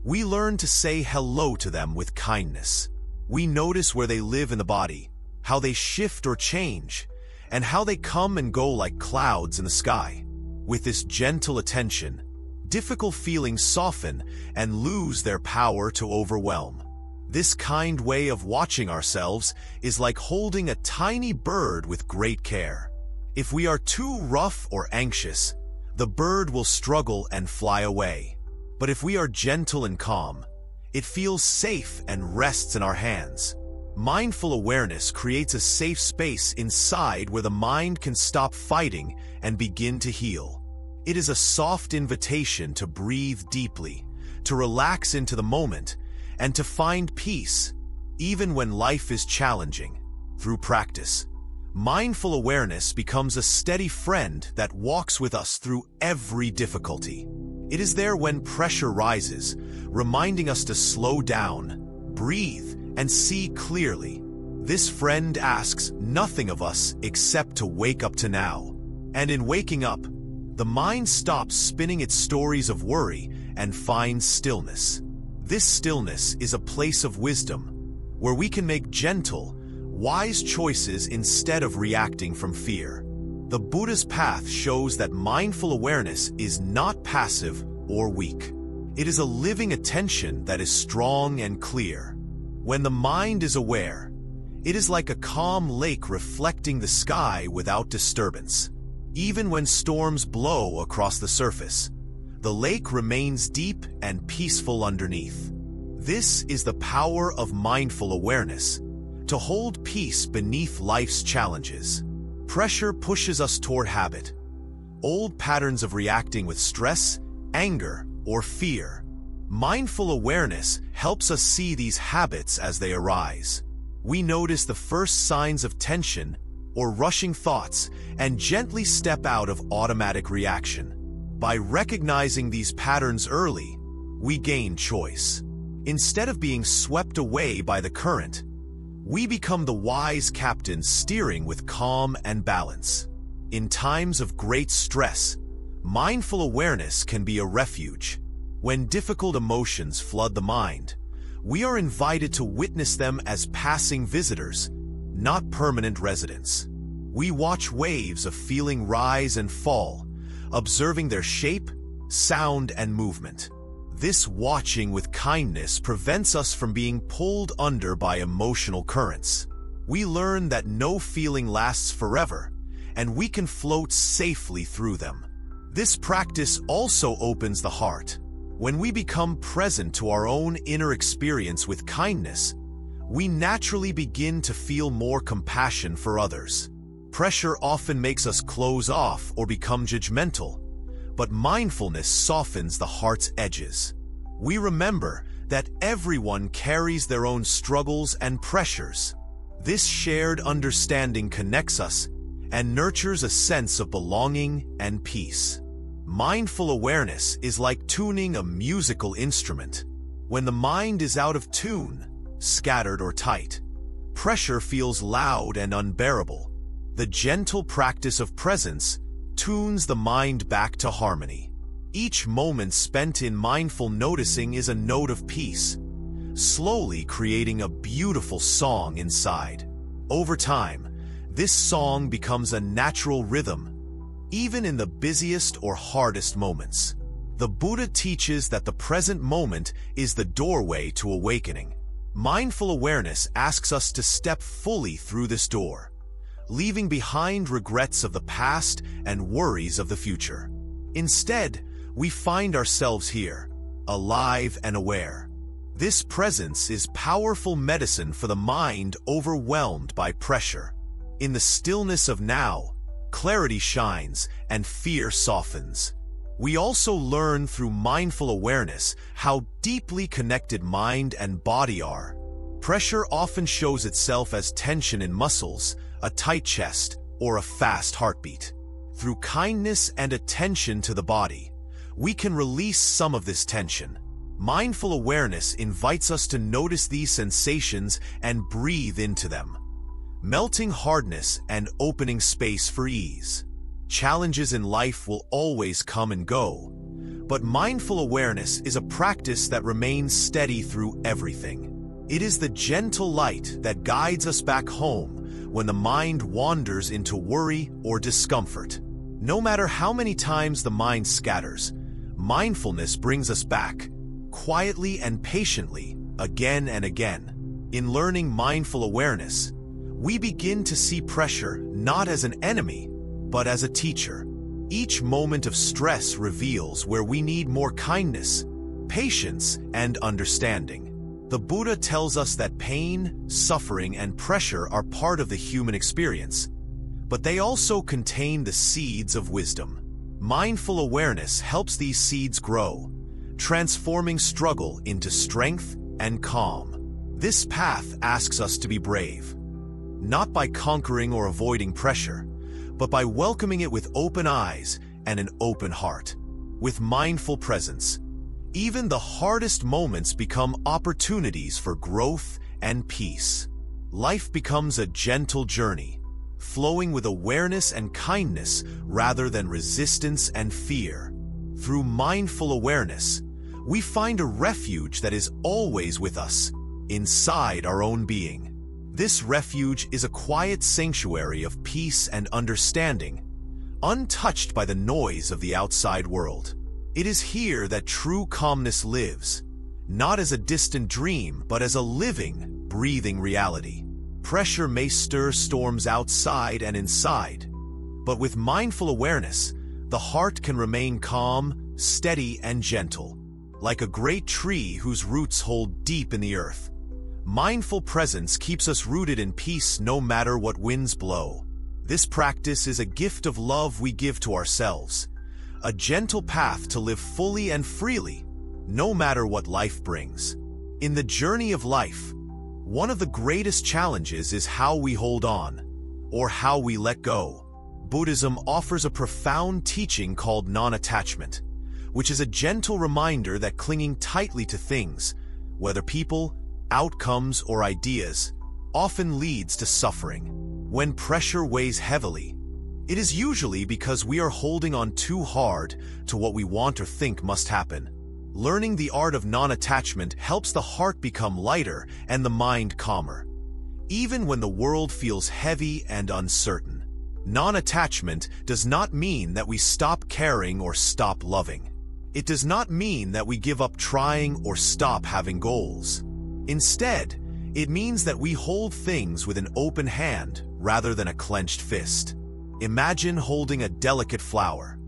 we learn to say hello to them with kindness. We notice where they live in the body, how they shift or change, and how they come and go like clouds in the sky. With this gentle attention, difficult feelings soften and lose their power to overwhelm. This kind way of watching ourselves is like holding a tiny bird with great care. If we are too rough or anxious, the bird will struggle and fly away. But if we are gentle and calm, it feels safe and rests in our hands. Mindful awareness creates a safe space inside where the mind can stop fighting and begin to heal. It is a soft invitation to breathe deeply, to relax into the moment, and to find peace, even when life is challenging. Through practice, mindful awareness becomes a steady friend that walks with us through every difficulty. It is there when pressure rises, reminding us to slow down, breathe, and see clearly. This friend asks nothing of us except to wake up to now. And in waking up, the mind stops spinning its stories of worry and finds stillness. This stillness is a place of wisdom, where we can make gentle, wise choices instead of reacting from fear. The Buddha's path shows that mindful awareness is not passive or weak. It is a living attention that is strong and clear. When the mind is aware, it is like a calm lake reflecting the sky without disturbance. Even when storms blow across the surface, the lake remains deep and peaceful underneath. This is the power of mindful awareness, to hold peace beneath life's challenges. Pressure pushes us toward habit, old patterns of reacting with stress, anger, or fear. Mindful awareness helps us see these habits as they arise. We notice the first signs of tension or rushing thoughts and gently step out of automatic reaction. By recognizing these patterns early, we gain choice. Instead of being swept away by the current, we become the wise captain steering with calm and balance. In times of great stress, mindful awareness can be a refuge. When difficult emotions flood the mind, we are invited to witness them as passing visitors, not permanent residents. We watch waves of feeling rise and fall, observing their shape, sound, and movement. This watching with kindness prevents us from being pulled under by emotional currents. We learn that no feeling lasts forever, and we can float safely through them. This practice also opens the heart. When we become present to our own inner experience with kindness, we naturally begin to feel more compassion for others. Pressure often makes us close off or become judgmental, but mindfulness softens the heart's edges. We remember that everyone carries their own struggles and pressures. This shared understanding connects us and nurtures a sense of belonging and peace. Mindful awareness is like tuning a musical instrument. When the mind is out of tune, scattered or tight, pressure feels loud and unbearable. The gentle practice of presence tunes the mind back to harmony. Each moment spent in mindful noticing is a note of peace, slowly creating a beautiful song inside. Over time, this song becomes a natural rhythm, even in the busiest or hardest moments. The Buddha teaches that the present moment is the doorway to awakening. Mindful awareness asks us to step fully through this door, leaving behind regrets of the past and worries of the future. Instead, we find ourselves here, alive and aware. This presence is powerful medicine for the mind overwhelmed by pressure. In the stillness of now, clarity shines and fear softens. We also learn through mindful awareness how deeply connected mind and body are. Pressure often shows itself as tension in muscles, a tight chest, or a fast heartbeat. Through kindness and attention to the body, we can release some of this tension. Mindful awareness invites us to notice these sensations and breathe into them, melting hardness and opening space for ease. Challenges in life will always come and go, but mindful awareness is a practice that remains steady through everything. It is the gentle light that guides us back home when the mind wanders into worry or discomfort. No matter how many times the mind scatters, mindfulness brings us back, quietly and patiently, again and again. In learning mindful awareness, we begin to see pressure not as an enemy, but as a teacher. Each moment of stress reveals where we need more kindness, patience, and understanding. The Buddha tells us that pain, suffering, and pressure are part of the human experience, but they also contain the seeds of wisdom. Mindful awareness helps these seeds grow, transforming struggle into strength and calm. This path asks us to be brave, not by conquering or avoiding pressure, but by welcoming it with open eyes and an open heart. With mindful presence, even the hardest moments become opportunities for growth and peace. Life becomes a gentle journey, flowing with awareness and kindness rather than resistance and fear. Through mindful awareness, we find a refuge that is always with us, inside our own being. This refuge is a quiet sanctuary of peace and understanding, untouched by the noise of the outside world. It is here that true calmness lives, not as a distant dream, but as a living, breathing reality. Pressure may stir storms outside and inside, but with mindful awareness, the heart can remain calm, steady, and gentle. Like a great tree whose roots hold deep in the earth, mindful presence keeps us rooted in peace no matter what winds blow. This practice is a gift of love we give to ourselves, a gentle path to live fully and freely, no matter what life brings. In the journey of life, one of the greatest challenges is how we hold on, or how we let go. Buddhism offers a profound teaching called non-attachment, which is a gentle reminder that clinging tightly to things, whether people, outcomes, or ideas, often leads to suffering. When pressure weighs heavily, it is usually because we are holding on too hard to what we want or think must happen. Learning the art of non-attachment helps the heart become lighter and the mind calmer, even when the world feels heavy and uncertain. Non-attachment does not mean that we stop caring or stop loving. It does not mean that we give up trying or stop having goals. Instead, it means that we hold things with an open hand rather than a clenched fist. Imagine holding a delicate flower.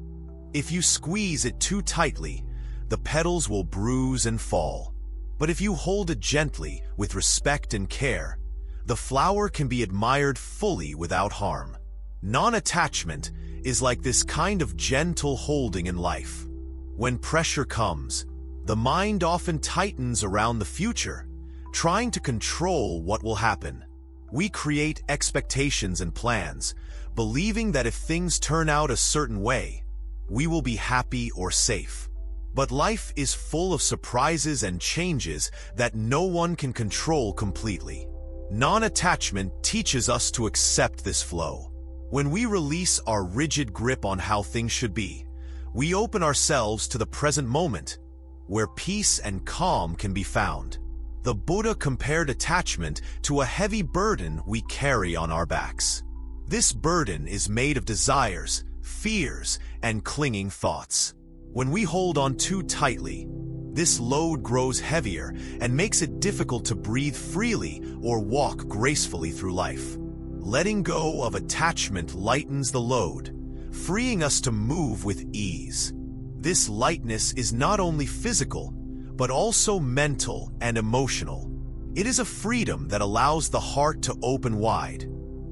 If you squeeze it too tightly, the petals will bruise and fall. But if you hold it gently, with respect and care, the flower can be admired fully without harm. Non-attachment is like this kind of gentle holding in life. When pressure comes, the mind often tightens around the future, trying to control what will happen. We create expectations and plans, believing that if things turn out a certain way, we will be happy or safe. But life is full of surprises and changes that no one can control completely. Non-attachment teaches us to accept this flow. When we release our rigid grip on how things should be, we open ourselves to the present moment, where peace and calm can be found. The Buddha compared attachment to a heavy burden we carry on our backs. This burden is made of desires, fears, and clinging thoughts. When we hold on too tightly, this load grows heavier and makes it difficult to breathe freely or walk gracefully through life. Letting go of attachment lightens the load, freeing us to move with ease. This lightness is not only physical, but also mental and emotional. It is a freedom that allows the heart to open wide,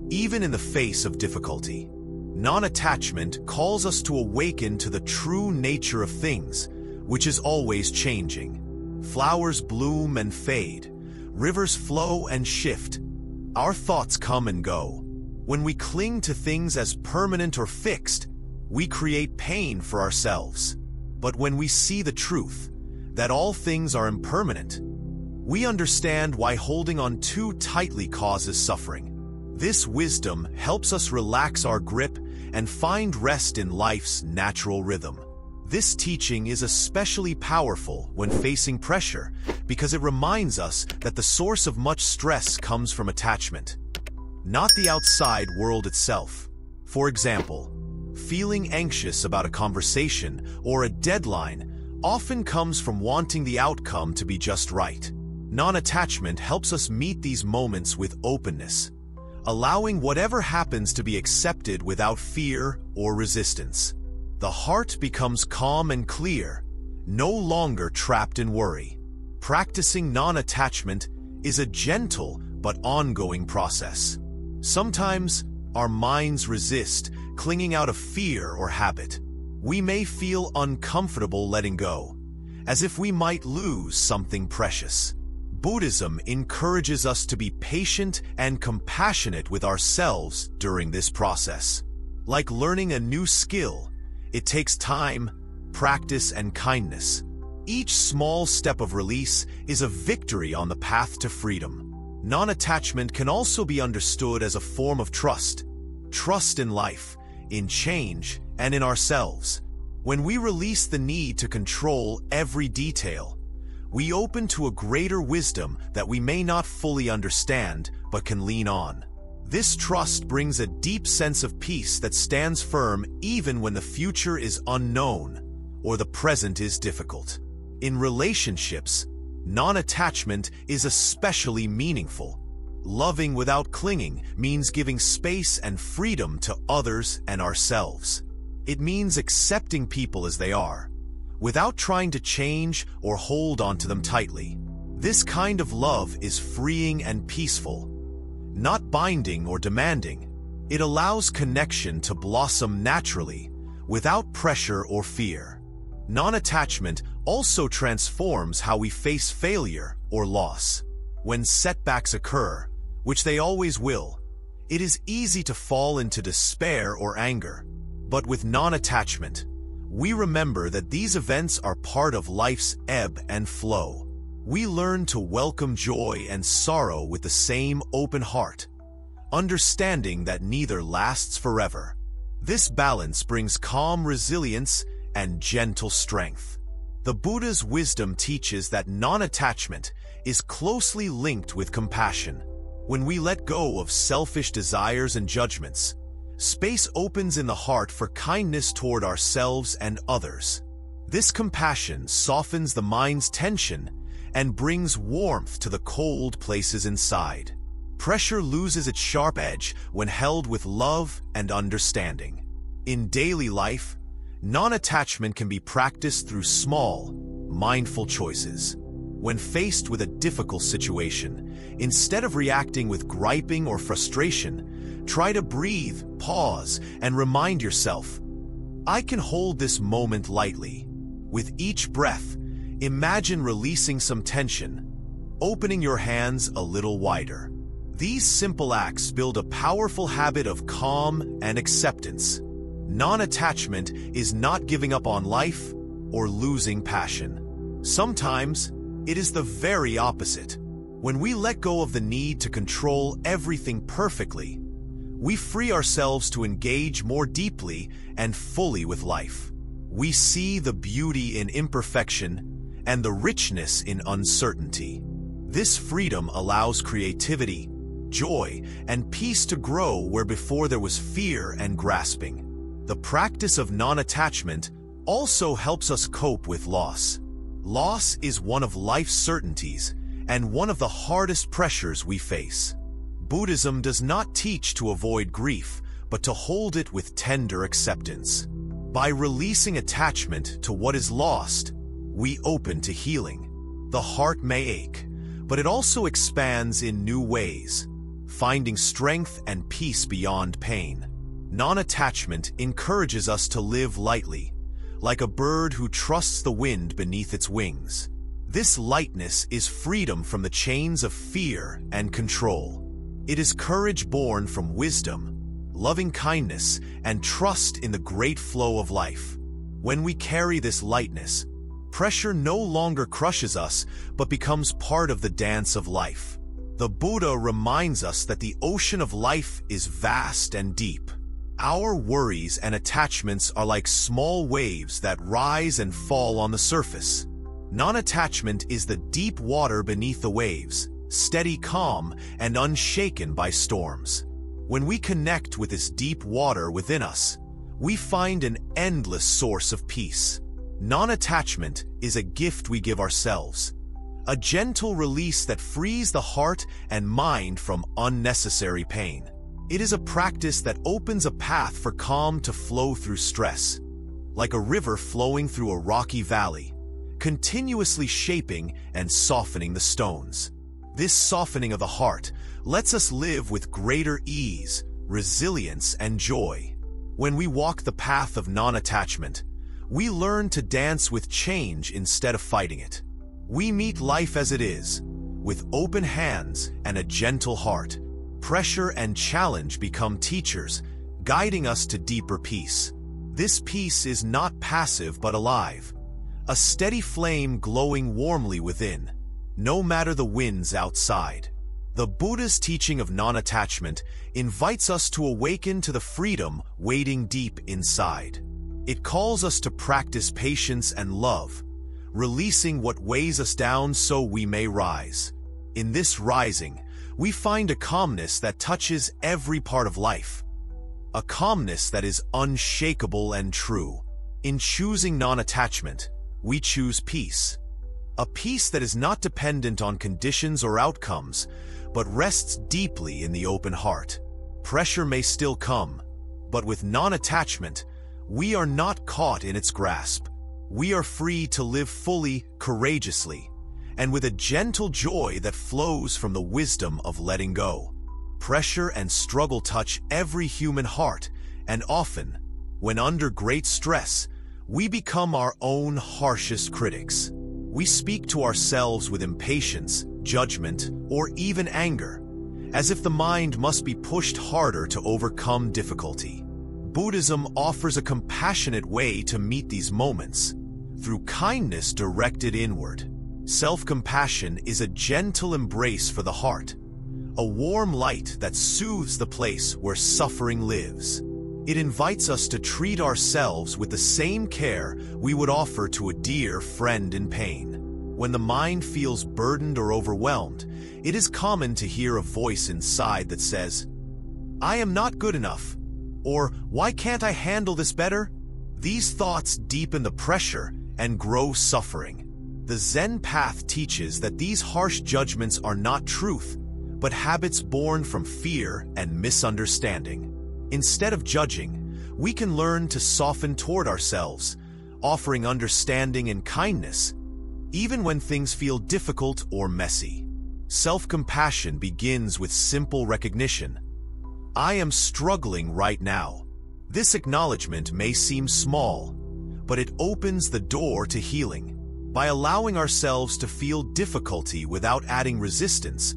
even in the face of difficulty. Non-attachment calls us to awaken to the true nature of things, which is always changing. Flowers bloom and fade, rivers flow and shift. Our thoughts come and go. When we cling to things as permanent or fixed, we create pain for ourselves. But when we see the truth, that all things are impermanent, we understand why holding on too tightly causes suffering. This wisdom helps us relax our grip and find rest in life's natural rhythm. This teaching is especially powerful when facing pressure because it reminds us that the source of much stress comes from attachment, not the outside world itself. For example, feeling anxious about a conversation or a deadline often comes from wanting the outcome to be just right. Non-attachment helps us meet these moments with openness, allowing whatever happens to be accepted without fear or resistance. The heart becomes calm and clear, no longer trapped in worry. Practicing non-attachment is a gentle but ongoing process. Sometimes our minds resist, clinging out of fear or habit. we may feel uncomfortable letting go, as if we might lose something precious. Buddhism encourages us to be patient and compassionate with ourselves during this process. Like learning a new skill, it takes time, practice, and kindness. Each small step of release is a victory on the path to freedom. Non-attachment can also be understood as a form of trust. Trust in life, in change, and in ourselves. When we release the need to control every detail, we open to a greater wisdom that we may not fully understand but can lean on. This trust brings a deep sense of peace that stands firm even when the future is unknown or the present is difficult. In relationships, non-attachment is especially meaningful. Loving without clinging means giving space and freedom to others and ourselves. It means accepting people as they are, without trying to change or hold on to them tightly. This kind of love is freeing and peaceful, not binding or demanding. It allows connection to blossom naturally, without pressure or fear. Non-attachment also transforms how we face failure or loss. When setbacks occur, which they always will, it is easy to fall into despair or anger. But with non-attachment, we remember that these events are part of life's ebb and flow. We learn to welcome joy and sorrow with the same open heart, understanding that neither lasts forever. This balance brings calm resilience and gentle strength. The Buddha's wisdom teaches that non-attachment is closely linked with compassion. When we let go of selfish desires and judgments, space opens in the heart for kindness toward ourselves and others. This compassion softens the mind's tension and brings warmth to the cold places inside. Pressure loses its sharp edge when held with love and understanding. In daily life, non-attachment can be practiced through small, mindful choices. When faced with a difficult situation, instead of reacting with griping or frustration, try to breathe, pause, and remind yourself, I can hold this moment lightly. With each breath, imagine releasing some tension, opening your hands a little wider. These simple acts build a powerful habit of calm and acceptance. Non-attachment is not giving up on life or losing passion. Sometimes, it is the very opposite. When we let go of the need to control everything perfectly, we free ourselves to engage more deeply and fully with life. We see the beauty in imperfection and the richness in uncertainty. This freedom allows creativity, joy, and peace to grow where before there was fear and grasping. The practice of non-attachment also helps us cope with loss. Loss is one of life's certainties and one of the hardest pressures we face. Buddhism does not teach to avoid grief, but to hold it with tender acceptance. By releasing attachment to what is lost, we open to healing. The heart may ache, but it also expands in new ways, finding strength and peace beyond pain. Non-attachment encourages us to live lightly, like a bird who trusts the wind beneath its wings. This lightness is freedom from the chains of fear and control. It is courage born from wisdom, loving kindness, and trust in the great flow of life. When we carry this lightness, pressure no longer crushes us, but becomes part of the dance of life. The Buddha reminds us that the ocean of life is vast and deep. Our worries and attachments are like small waves that rise and fall on the surface. Non-attachment is the deep water beneath the waves, steady, calm, and unshaken by storms. When we connect with this deep water within us, we find an endless source of peace. Non-attachment is a gift we give ourselves, a gentle release that frees the heart and mind from unnecessary pain. It is a practice that opens a path for calm to flow through stress, like a river flowing through a rocky valley, continuously shaping and softening the stones. This softening of the heart lets us live with greater ease, resilience, and joy. When we walk the path of non-attachment, We learn to dance with change instead of fighting it. We meet life as it is, with open hands and a gentle heart. Pressure and challenge become teachers, guiding us to deeper peace. This peace is not passive but alive, a steady flame glowing warmly within, no matter the winds outside. The Buddha's teaching of non-attachment invites us to awaken to the freedom waiting deep inside. It calls us to practice patience and love, releasing what weighs us down so we may rise. In this rising, we find a calmness that touches every part of life, a calmness that is unshakable and true. In choosing non-attachment, we choose peace. A peace that is not dependent on conditions or outcomes, but rests deeply in the open heart. Pressure may still come, but with non-attachment, we are not caught in its grasp. We are free to live fully, courageously, and with a gentle joy that flows from the wisdom of letting go. Pressure and struggle touch every human heart, and often, when under great stress, we become our own harshest critics. We speak to ourselves with impatience, judgment, or even anger, as if the mind must be pushed harder to overcome difficulty. Buddhism offers a compassionate way to meet these moments, through kindness directed inward. Self-compassion is a gentle embrace for the heart, a warm light that soothes the place where suffering lives. It invites us to treat ourselves with the same care we would offer to a dear friend in pain. When the mind feels burdened or overwhelmed, it is common to hear a voice inside that says, "I am not good enough," or "Why can't I handle this better?" These thoughts deepen the pressure and grow suffering. The Zen path teaches that these harsh judgments are not truth, but habits born from fear and misunderstanding. Instead of judging, we can learn to soften toward ourselves, offering understanding and kindness, even when things feel difficult or messy. Self-compassion begins with simple recognition. I am struggling right now. This acknowledgement may seem small, but it opens the door to healing. By allowing ourselves to feel difficulty without adding resistance,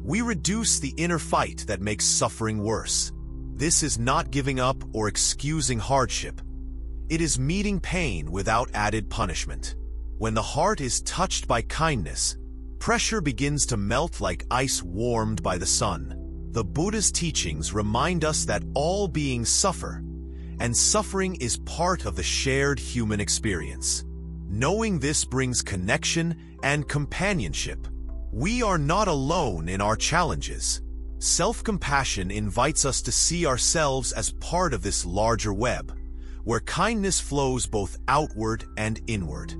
we reduce the inner fight that makes suffering worse. This is not giving up or excusing hardship. It is meeting pain without added punishment. When the heart is touched by kindness, pressure begins to melt like ice warmed by the sun. The Buddha's teachings remind us that all beings suffer, and suffering is part of the shared human experience. Knowing this brings connection and companionship. We are not alone in our challenges. Self-compassion invites us to see ourselves as part of this larger web, where kindness flows both outward and inward.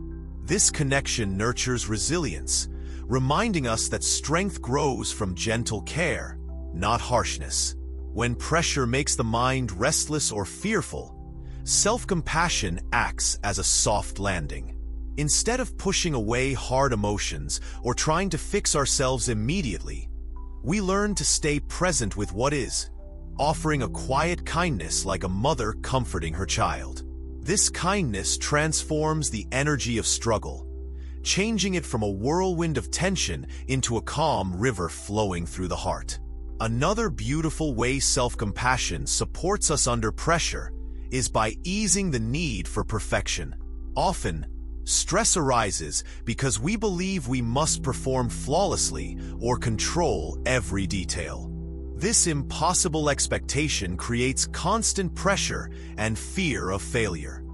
This connection nurtures resilience, reminding us that strength grows from gentle care, not harshness. When pressure makes the mind restless or fearful, self-compassion acts as a soft landing. Instead of pushing away hard emotions or trying to fix ourselves immediately, we learn to stay present with what is, offering a quiet kindness like a mother comforting her child. This kindness transforms the energy of struggle, changing it from a whirlwind of tension into a calm river flowing through the heart. Another beautiful way self-compassion supports us under pressure is by easing the need for perfection. Often, stress arises because we believe we must perform flawlessly or control every detail. This impossible expectation creates constant pressure and fear of failure.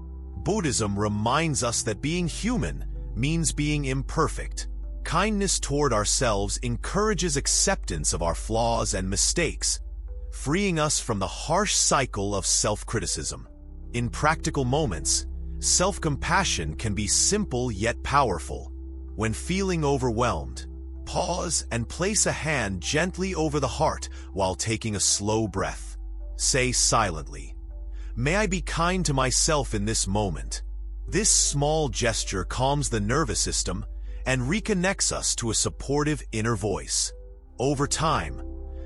Buddhism reminds us that being human means being imperfect. Kindness toward ourselves encourages acceptance of our flaws and mistakes, freeing us from the harsh cycle of self-criticism. In practical moments, self-compassion can be simple yet powerful. When feeling overwhelmed, pause and place a hand gently over the heart while taking a slow breath. Say silently, "May I be kind to myself in this moment." This small gesture calms the nervous system and reconnects us to a supportive inner voice. Over time,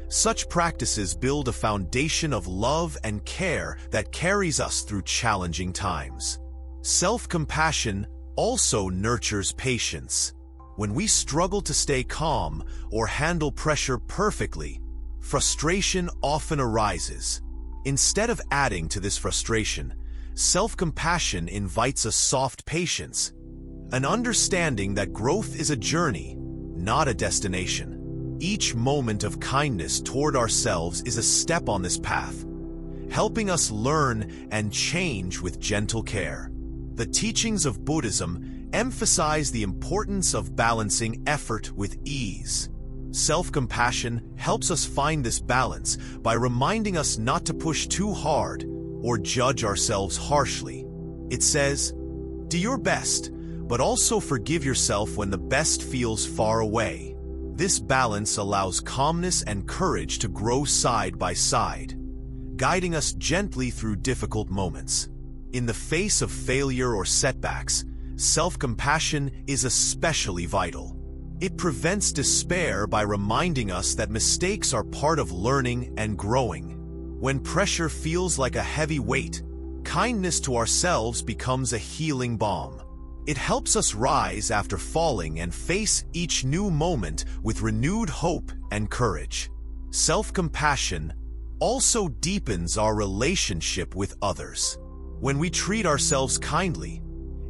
such practices build a foundation of love and care that carries us through challenging times. Self-compassion also nurtures patience. When we struggle to stay calm or handle pressure perfectly, frustration often arises. Instead of adding to this frustration, self-compassion invites a soft patience, an understanding that growth is a journey, not a destination. Each moment of kindness toward ourselves is a step on this path, helping us learn and change with gentle care. The teachings of Buddhism emphasize the importance of balancing effort with ease. Self-compassion helps us find this balance by reminding us not to push too hard or judge ourselves harshly. It says, "Do your best, but also forgive yourself when the best feels far away." This balance allows calmness and courage to grow side by side, guiding us gently through difficult moments. In the face of failure or setbacks, self-compassion is especially vital. It prevents despair by reminding us that mistakes are part of learning and growing. When pressure feels like a heavy weight, kindness to ourselves becomes a healing balm. It helps us rise after falling and face each new moment with renewed hope and courage. Self-compassion also deepens our relationship with others. When we treat ourselves kindly,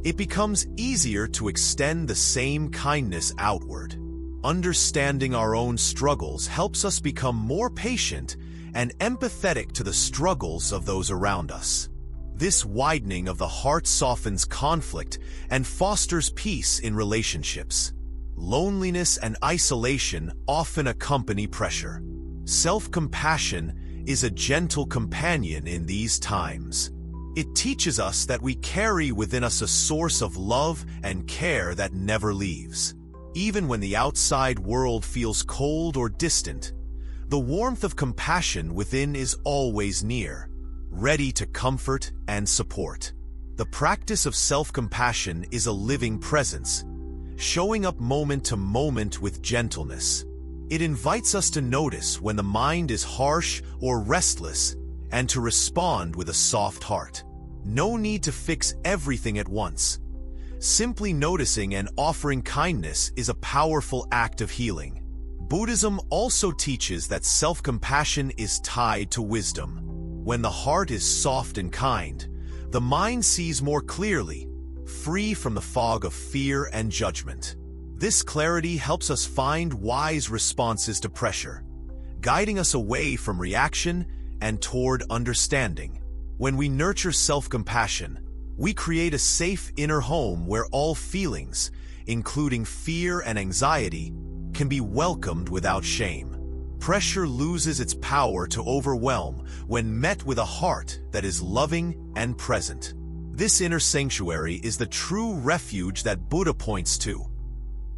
it becomes easier to extend the same kindness outward. Understanding our own struggles helps us become more patient and empathetic to the struggles of those around us. This widening of the heart softens conflict and fosters peace in relationships. Loneliness and isolation often accompany pressure. Self-compassion is a gentle companion in these times. It teaches us that we carry within us a source of love and care that never leaves. Even when the outside world feels cold or distant, the warmth of compassion within is always near, ready to comfort and support. The practice of self-compassion is a living presence, showing up moment to moment with gentleness. It invites us to notice when the mind is harsh or restless and to respond with a soft heart. No need to fix everything at once. Simply noticing and offering kindness is a powerful act of healing. Buddhism also teaches that self-compassion is tied to wisdom. When the heart is soft and kind, the mind sees more clearly, free from the fog of fear and judgment. This clarity helps us find wise responses to pressure, guiding us away from reaction and toward understanding. When we nurture self-compassion, we create a safe inner home where all feelings, including fear and anxiety, can be welcomed without shame. Pressure loses its power to overwhelm when met with a heart that is loving and present. This inner sanctuary is the true refuge that Buddha points to,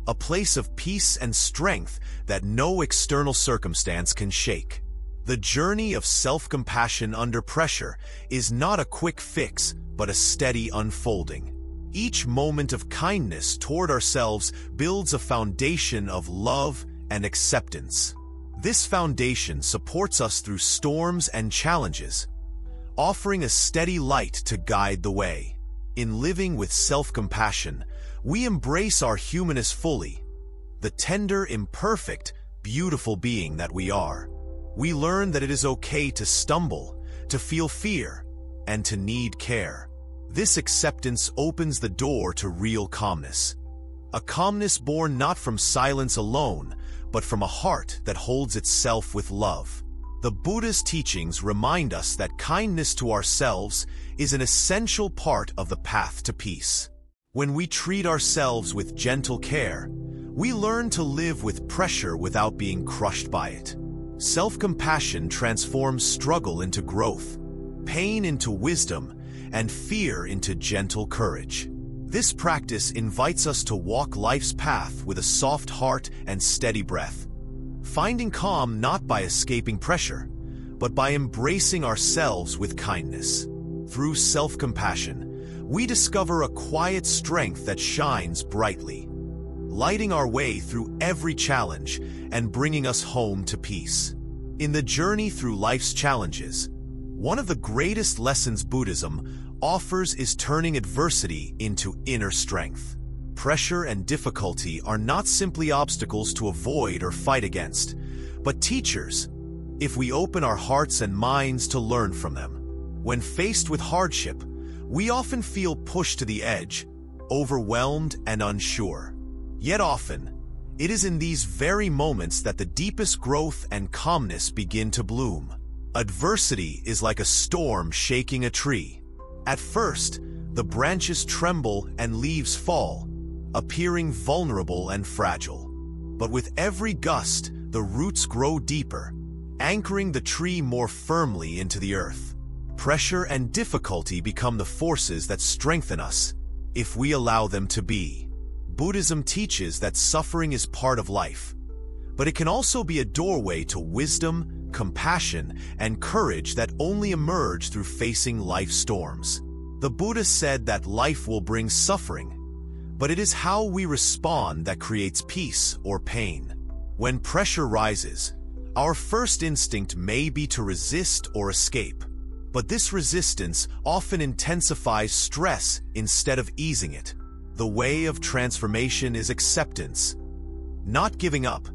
a place of peace and strength that no external circumstance can shake. The journey of self-compassion under pressure is not a quick fix, but a steady unfolding. Each moment of kindness toward ourselves builds a foundation of love and acceptance. This foundation supports us through storms and challenges, offering a steady light to guide the way. In living with self-compassion, we embrace our humanness fully, the tender, imperfect, beautiful being that we are. We learn that it is okay to stumble, to feel fear, and to need care. This acceptance opens the door to real calmness. A calmness born not from silence alone, but from a heart that holds itself with love. The Buddha's teachings remind us that kindness to ourselves is an essential part of the path to peace. When we treat ourselves with gentle care, we learn to live with pressure without being crushed by it. Self-compassion transforms struggle into growth, pain into wisdom, and fear into gentle courage. This practice invites us to walk life's path with a soft heart and steady breath, finding calm not by escaping pressure, but by embracing ourselves with kindness. Through self-compassion, we discover a quiet strength that shines brightly, lighting our way through every challenge and bringing us home to peace. In the journey through life's challenges, one of the greatest lessons Buddhism offers is turning adversity into inner strength. Pressure and difficulty are not simply obstacles to avoid or fight against, but teachers, if we open our hearts and minds to learn from them. When faced with hardship, we often feel pushed to the edge, overwhelmed and unsure. Yet often, it is in these very moments that the deepest growth and calmness begin to bloom. Adversity is like a storm shaking a tree. At first, the branches tremble and leaves fall, appearing vulnerable and fragile. But with every gust, the roots grow deeper, anchoring the tree more firmly into the earth. Pressure and difficulty become the forces that strengthen us, if we allow them to be. Buddhism teaches that suffering is part of life, but it can also be a doorway to wisdom, compassion, and courage that only emerge through facing life's storms. The Buddha said that life will bring suffering, but it is how we respond that creates peace or pain. When pressure rises, our first instinct may be to resist or escape, but this resistance often intensifies stress instead of easing it. The way of transformation is acceptance, not giving up,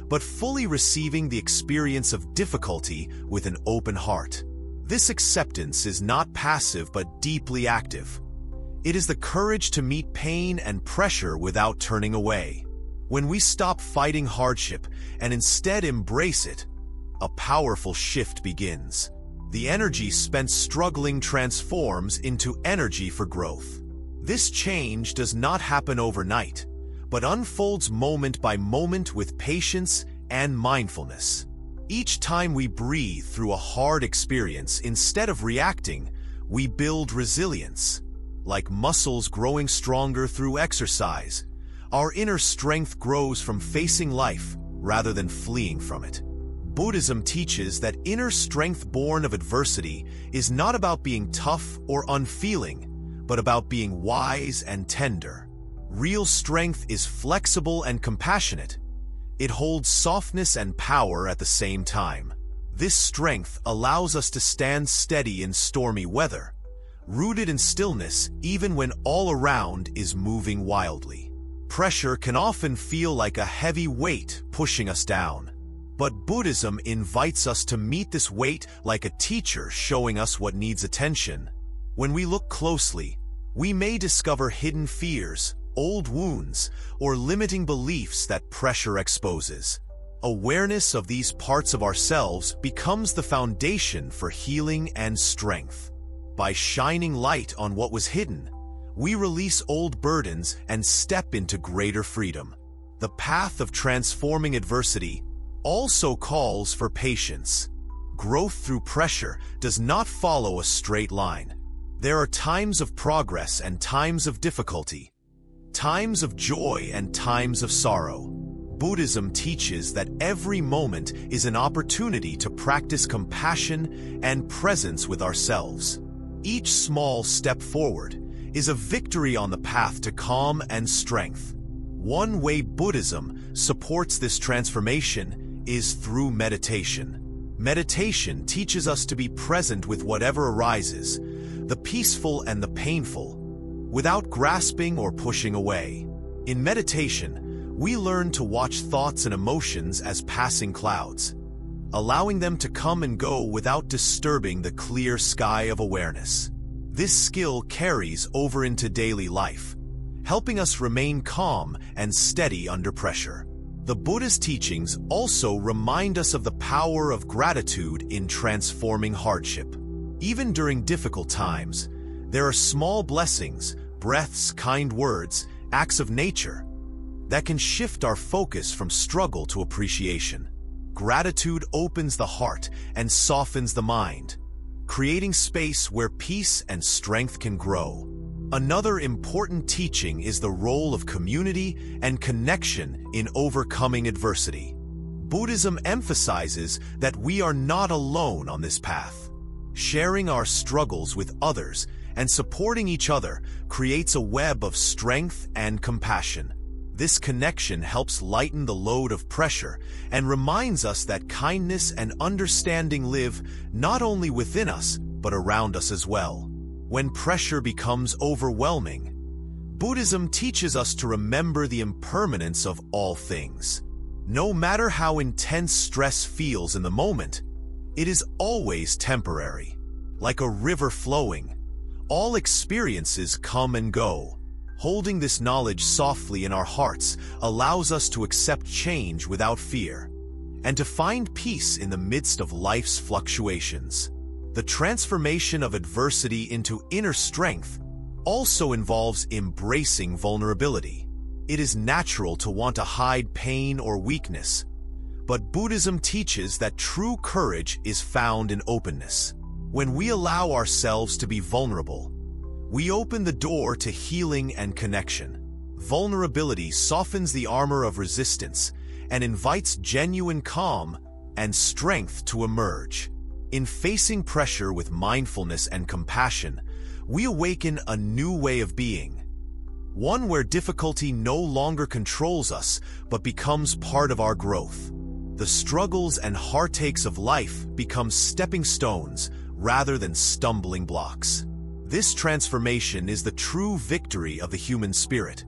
but fully receiving the experience of difficulty with an open heart. This acceptance is not passive but deeply active. It is the courage to meet pain and pressure without turning away. When we stop fighting hardship and instead embrace it, a powerful shift begins. The energy spent struggling transforms into energy for growth. This change does not happen overnight, but unfolds moment by moment with patience and mindfulness. Each time we breathe through a hard experience instead of reacting, we build resilience. Like muscles growing stronger through exercise, our inner strength grows from facing life rather than fleeing from it. Buddhism teaches that inner strength born of adversity is not about being tough or unfeeling, but about being wise and tender. Real strength is flexible and compassionate. It holds softness and power at the same time. This strength allows us to stand steady in stormy weather, rooted in stillness even when all around is moving wildly. Pressure can often feel like a heavy weight pushing us down. But Buddhism invites us to meet this weight like a teacher showing us what needs attention. When we look closely, we may discover hidden fears, old wounds, or limiting beliefs that pressure exposes. Awareness of these parts of ourselves becomes the foundation for healing and strength. By shining light on what was hidden, we release old burdens and step into greater freedom. The path of transforming adversity also calls for patience. Growth through pressure does not follow a straight line. There are times of progress and times of difficulty, times of joy and times of sorrow. Buddhism teaches that every moment is an opportunity to practice compassion and presence with ourselves. Each small step forward is a victory on the path to calm and strength. One way Buddhism supports this transformation is through meditation. Meditation teaches us to be present with whatever arises, the peaceful and the painful, without grasping or pushing away. In meditation, we learn to watch thoughts and emotions as passing clouds, allowing them to come and go without disturbing the clear sky of awareness. This skill carries over into daily life, helping us remain calm and steady under pressure. The Buddhist teachings also remind us of the power of gratitude in transforming hardship. Even during difficult times, there are small blessings, breaths, kind words, acts of nature that can shift our focus from struggle to appreciation. Gratitude opens the heart and softens the mind, creating space where peace and strength can grow. Another important teaching is the role of community and connection in overcoming adversity. Buddhism emphasizes that we are not alone on this path. Sharing our struggles with others and supporting each other creates a web of strength and compassion. This connection helps lighten the load of pressure and reminds us that kindness and understanding live not only within us, but around us as well. when pressure becomes overwhelming, Buddhism teaches us to remember the impermanence of all things. No matter how intense stress feels in the moment, it is always temporary. Like a river flowing, all experiences come and go. Holding this knowledge softly in our hearts allows us to accept change without fear, and to find peace in the midst of life's fluctuations. The transformation of adversity into inner strength also involves embracing vulnerability. It is natural to want to hide pain or weakness, but Buddhism teaches that true courage is found in openness. When we allow ourselves to be vulnerable, we open the door to healing and connection. Vulnerability softens the armor of resistance and invites genuine calm and strength to emerge. In facing pressure with mindfulness and compassion, we awaken a new way of being, one where difficulty no longer controls us but becomes part of our growth. The struggles and heartaches of life become stepping stones rather than stumbling blocks. This transformation is the true victory of the human spirit,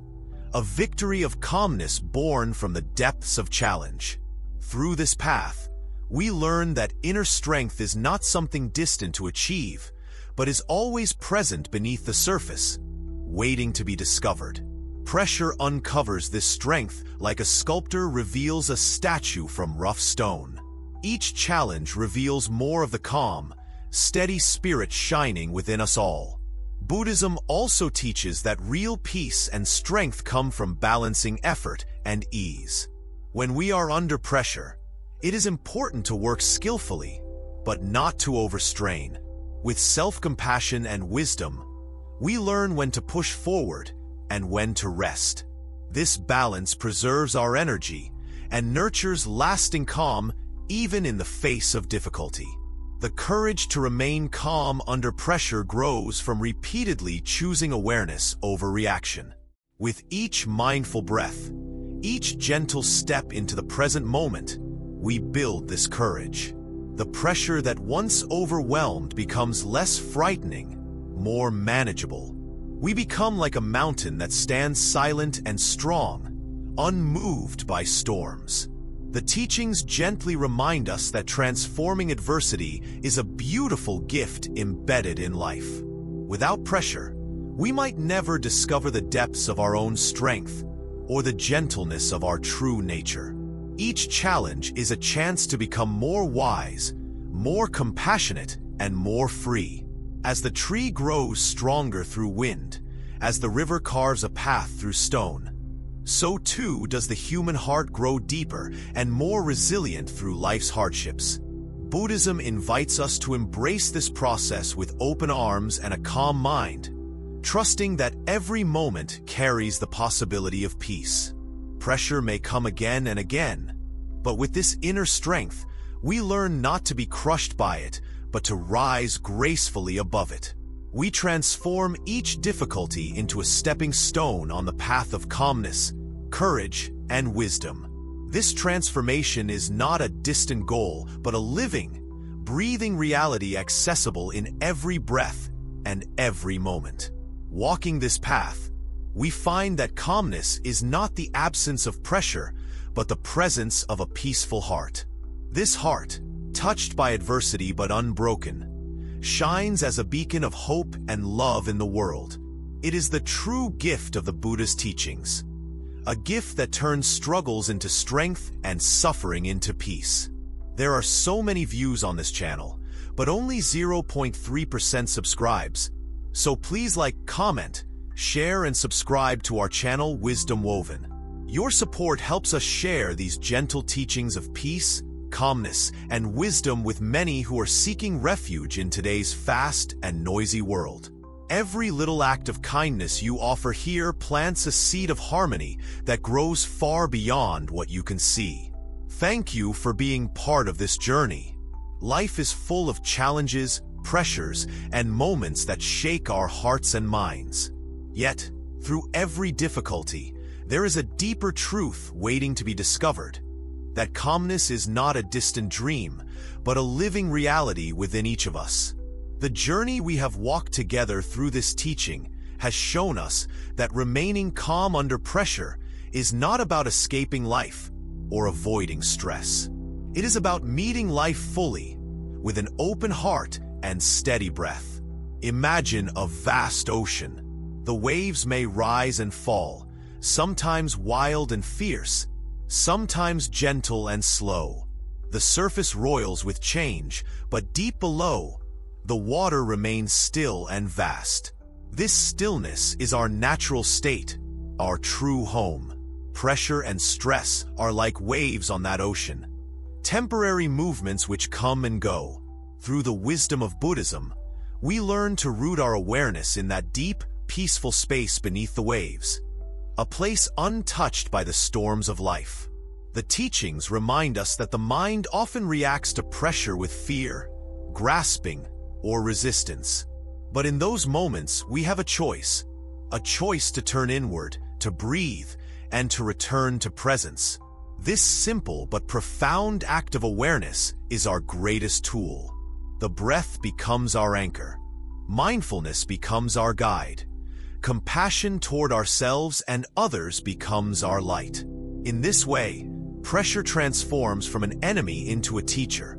a victory of calmness born from the depths of challenge. Through this path, we learn that inner strength is not something distant to achieve, but is always present beneath the surface, waiting to be discovered. Pressure uncovers this strength like a sculptor reveals a statue from rough stone. Each challenge reveals more of the calm, steady spirit shining within us all. Buddhism also teaches that real peace and strength come from balancing effort and ease. When we are under pressure, it is important to work skillfully, but not to overstrain. With self-compassion and wisdom, we learn when to push forward and when to rest. This balance preserves our energy and nurtures lasting calm even in the face of difficulty. The courage to remain calm under pressure grows from repeatedly choosing awareness over reaction. With each mindful breath, each gentle step into the present moment, we build this courage. The pressure that once overwhelmed becomes less frightening, more manageable. We become like a mountain that stands silent and strong, unmoved by storms. The teachings gently remind us that transforming adversity is a beautiful gift embedded in life. Without pressure, we might never discover the depths of our own strength or the gentleness of our true nature. Each challenge is a chance to become more wise, more compassionate, and more free. As the tree grows stronger through wind, as the river carves a path through stone, so too does the human heart grow deeper and more resilient through life's hardships. Buddhism invites us to embrace this process with open arms and a calm mind, trusting that every moment carries the possibility of peace. Pressure may come again and again, but with this inner strength, we learn not to be crushed by it, but to rise gracefully above it. We transform each difficulty into a stepping stone on the path of calmness, courage, and wisdom. This transformation is not a distant goal, but a living, breathing reality accessible in every breath and every moment. Walking this path, we find that calmness is not the absence of pressure, but the presence of a peaceful heart. This heart, touched by adversity but unbroken, shines as a beacon of hope and love in the world. It is the true gift of the Buddha's teachings, a gift that turns struggles into strength and suffering into peace. There are so many views on this channel, but only 0.3% subscribes, so please like, comment, share, and subscribe to our channel Wisdom Woven. Your support helps us share these gentle teachings of peace, calmness, and wisdom with many who are seeking refuge in today's fast and noisy world. Every little act of kindness you offer here plants a seed of harmony that grows far beyond what you can see. Thank you for being part of this journey. Life is full of challenges, pressures, and moments that shake our hearts and minds. Yet, through every difficulty, there is a deeper truth waiting to be discovered. That calmness is not a distant dream, but a living reality within each of us. The journey we have walked together through this teaching has shown us that remaining calm under pressure is not about escaping life or avoiding stress. It is about meeting life fully, with an open heart and steady breath. Imagine a vast ocean. The waves may rise and fall, sometimes wild and fierce, sometimes gentle and slow. The surface roils with change, but deep below, the water remains still and vast. This stillness is our natural state, our true home. Pressure and stress are like waves on that ocean, temporary movements which come and go. Through the wisdom of Buddhism, we learn to root our awareness in that deep, peaceful space beneath the waves, a place untouched by the storms of life. The teachings remind us that the mind often reacts to pressure with fear, grasping, or resistance. But in those moments, we have a choice to turn inward, to breathe, and to return to presence. This simple but profound act of awareness is our greatest tool. The breath becomes our anchor. Mindfulness becomes our guide. Compassion toward ourselves and others becomes our light. In this way, pressure transforms from an enemy into a teacher,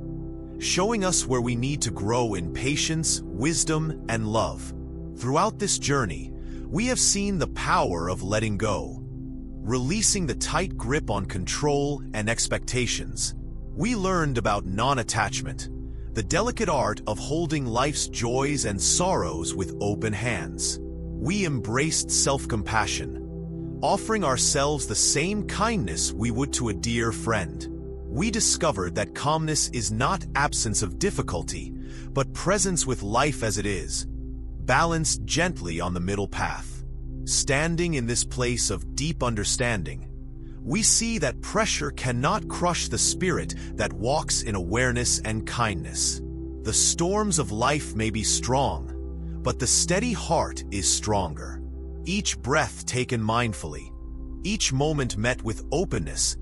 showing us where we need to grow in patience, wisdom, and love. Throughout this journey, we have seen the power of letting go, releasing the tight grip on control and expectations. We learned about non-attachment, the delicate art of holding life's joys and sorrows with open hands. We embraced self-compassion, offering ourselves the same kindness we would to a dear friend. We discovered that calmness is not absence of difficulty, but presence with life as it is, balanced gently on the middle path. Standing in this place of deep understanding, we see that pressure cannot crush the spirit that walks in awareness and kindness. The storms of life may be strong, but the steady heart is stronger. Each breath taken mindfully, each moment met with openness,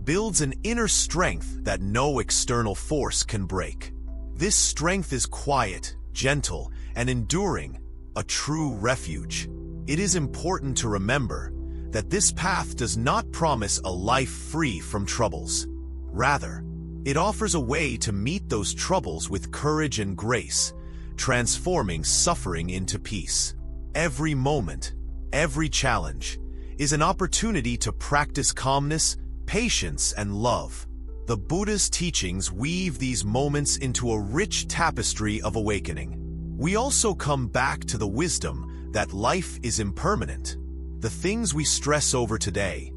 builds an inner strength that no external force can break. This strength is quiet, gentle, and enduring, a true refuge. It is important to remember that this path does not promise a life free from troubles. Rather, it offers a way to meet those troubles with courage and grace, transforming suffering into peace. Every moment, every challenge, is an opportunity to practice calmness, patience, and love. The Buddha's teachings weave these moments into a rich tapestry of awakening. We also come back to the wisdom that life is impermanent. The things we stress over today,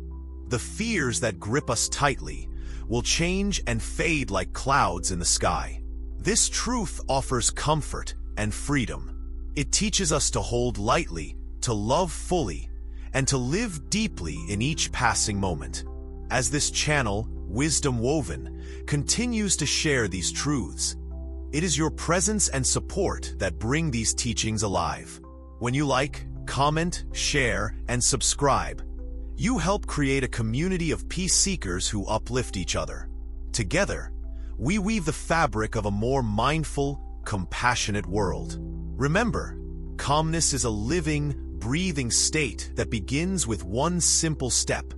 the fears that grip us tightly, will change and fade like clouds in the sky. This truth offers comfort and freedom. It teaches us to hold lightly, to love fully, and to live deeply in each passing moment. As this channel, Wisdom Woven, continues to share these truths, it is your presence and support that bring these teachings alive. When you like, comment, share, and subscribe, you help create a community of peace seekers who uplift each other. Together, we weave the fabric of a more mindful, compassionate world. Remember, calmness is a living, breathing state that begins with one simple step: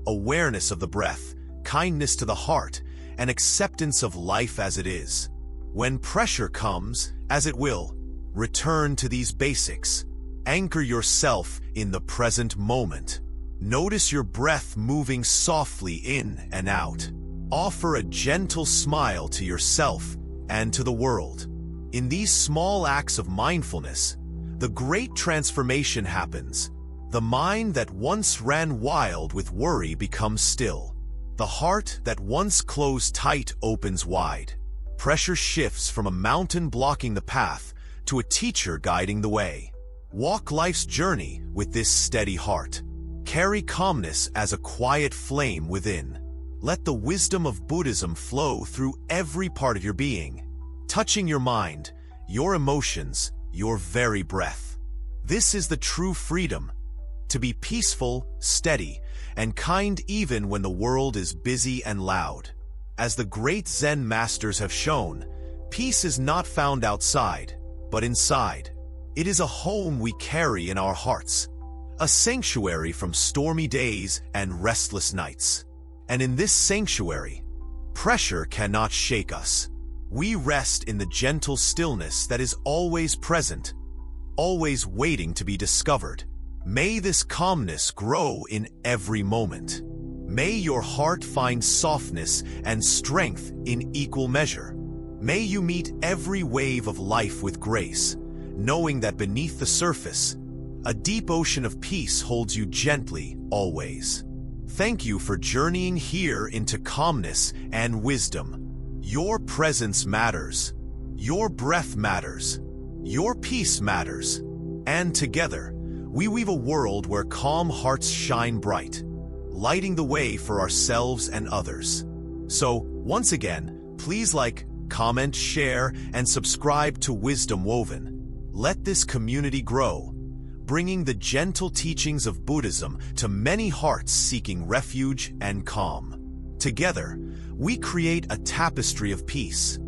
awareness of the breath, kindness to the heart, and acceptance of life as it is. When pressure comes, as it will, return to these basics. Anchor yourself in the present moment. Notice your breath moving softly in and out. Offer a gentle smile to yourself and to the world. In these small acts of mindfulness, the great transformation happens. The mind that once ran wild with worry becomes still. The heart that once closed tight opens wide. Pressure shifts from a mountain blocking the path to a teacher guiding the way. Walk life's journey with this steady heart. Carry calmness as a quiet flame within. Let the wisdom of Buddhism flow through every part of your being, touching your mind, your emotions, your very breath. This is the true freedom, to be peaceful, steady, and kind even when the world is busy and loud. As the great Zen masters have shown, peace is not found outside, but inside. It is a home we carry in our hearts, a sanctuary from stormy days and restless nights. And in this sanctuary, pressure cannot shake us. We rest in the gentle stillness that is always present, always waiting to be discovered. May this calmness grow in every moment. May your heart find softness and strength in equal measure. May you meet every wave of life with grace, knowing that beneath the surface, a deep ocean of peace holds you gently, always. Thank you for journeying here into calmness and wisdom. Your presence matters. Your breath matters. Your peace matters. And together, we weave a world where calm hearts shine bright, lighting the way for ourselves and others. So, once again, please like, comment, share, and subscribe to Wisdom Woven. Let this community grow, bringing the gentle teachings of Buddhism to many hearts seeking refuge and calm. Together, we create a tapestry of peace,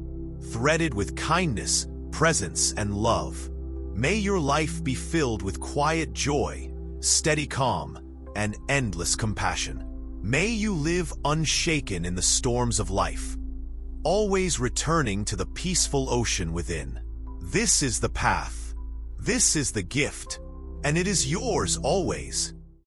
threaded with kindness, presence, and love. May your life be filled with quiet joy, steady calm, and endless compassion. May you live unshaken in the storms of life, always returning to the peaceful ocean within. This is the path. This is the gift, and it is yours always.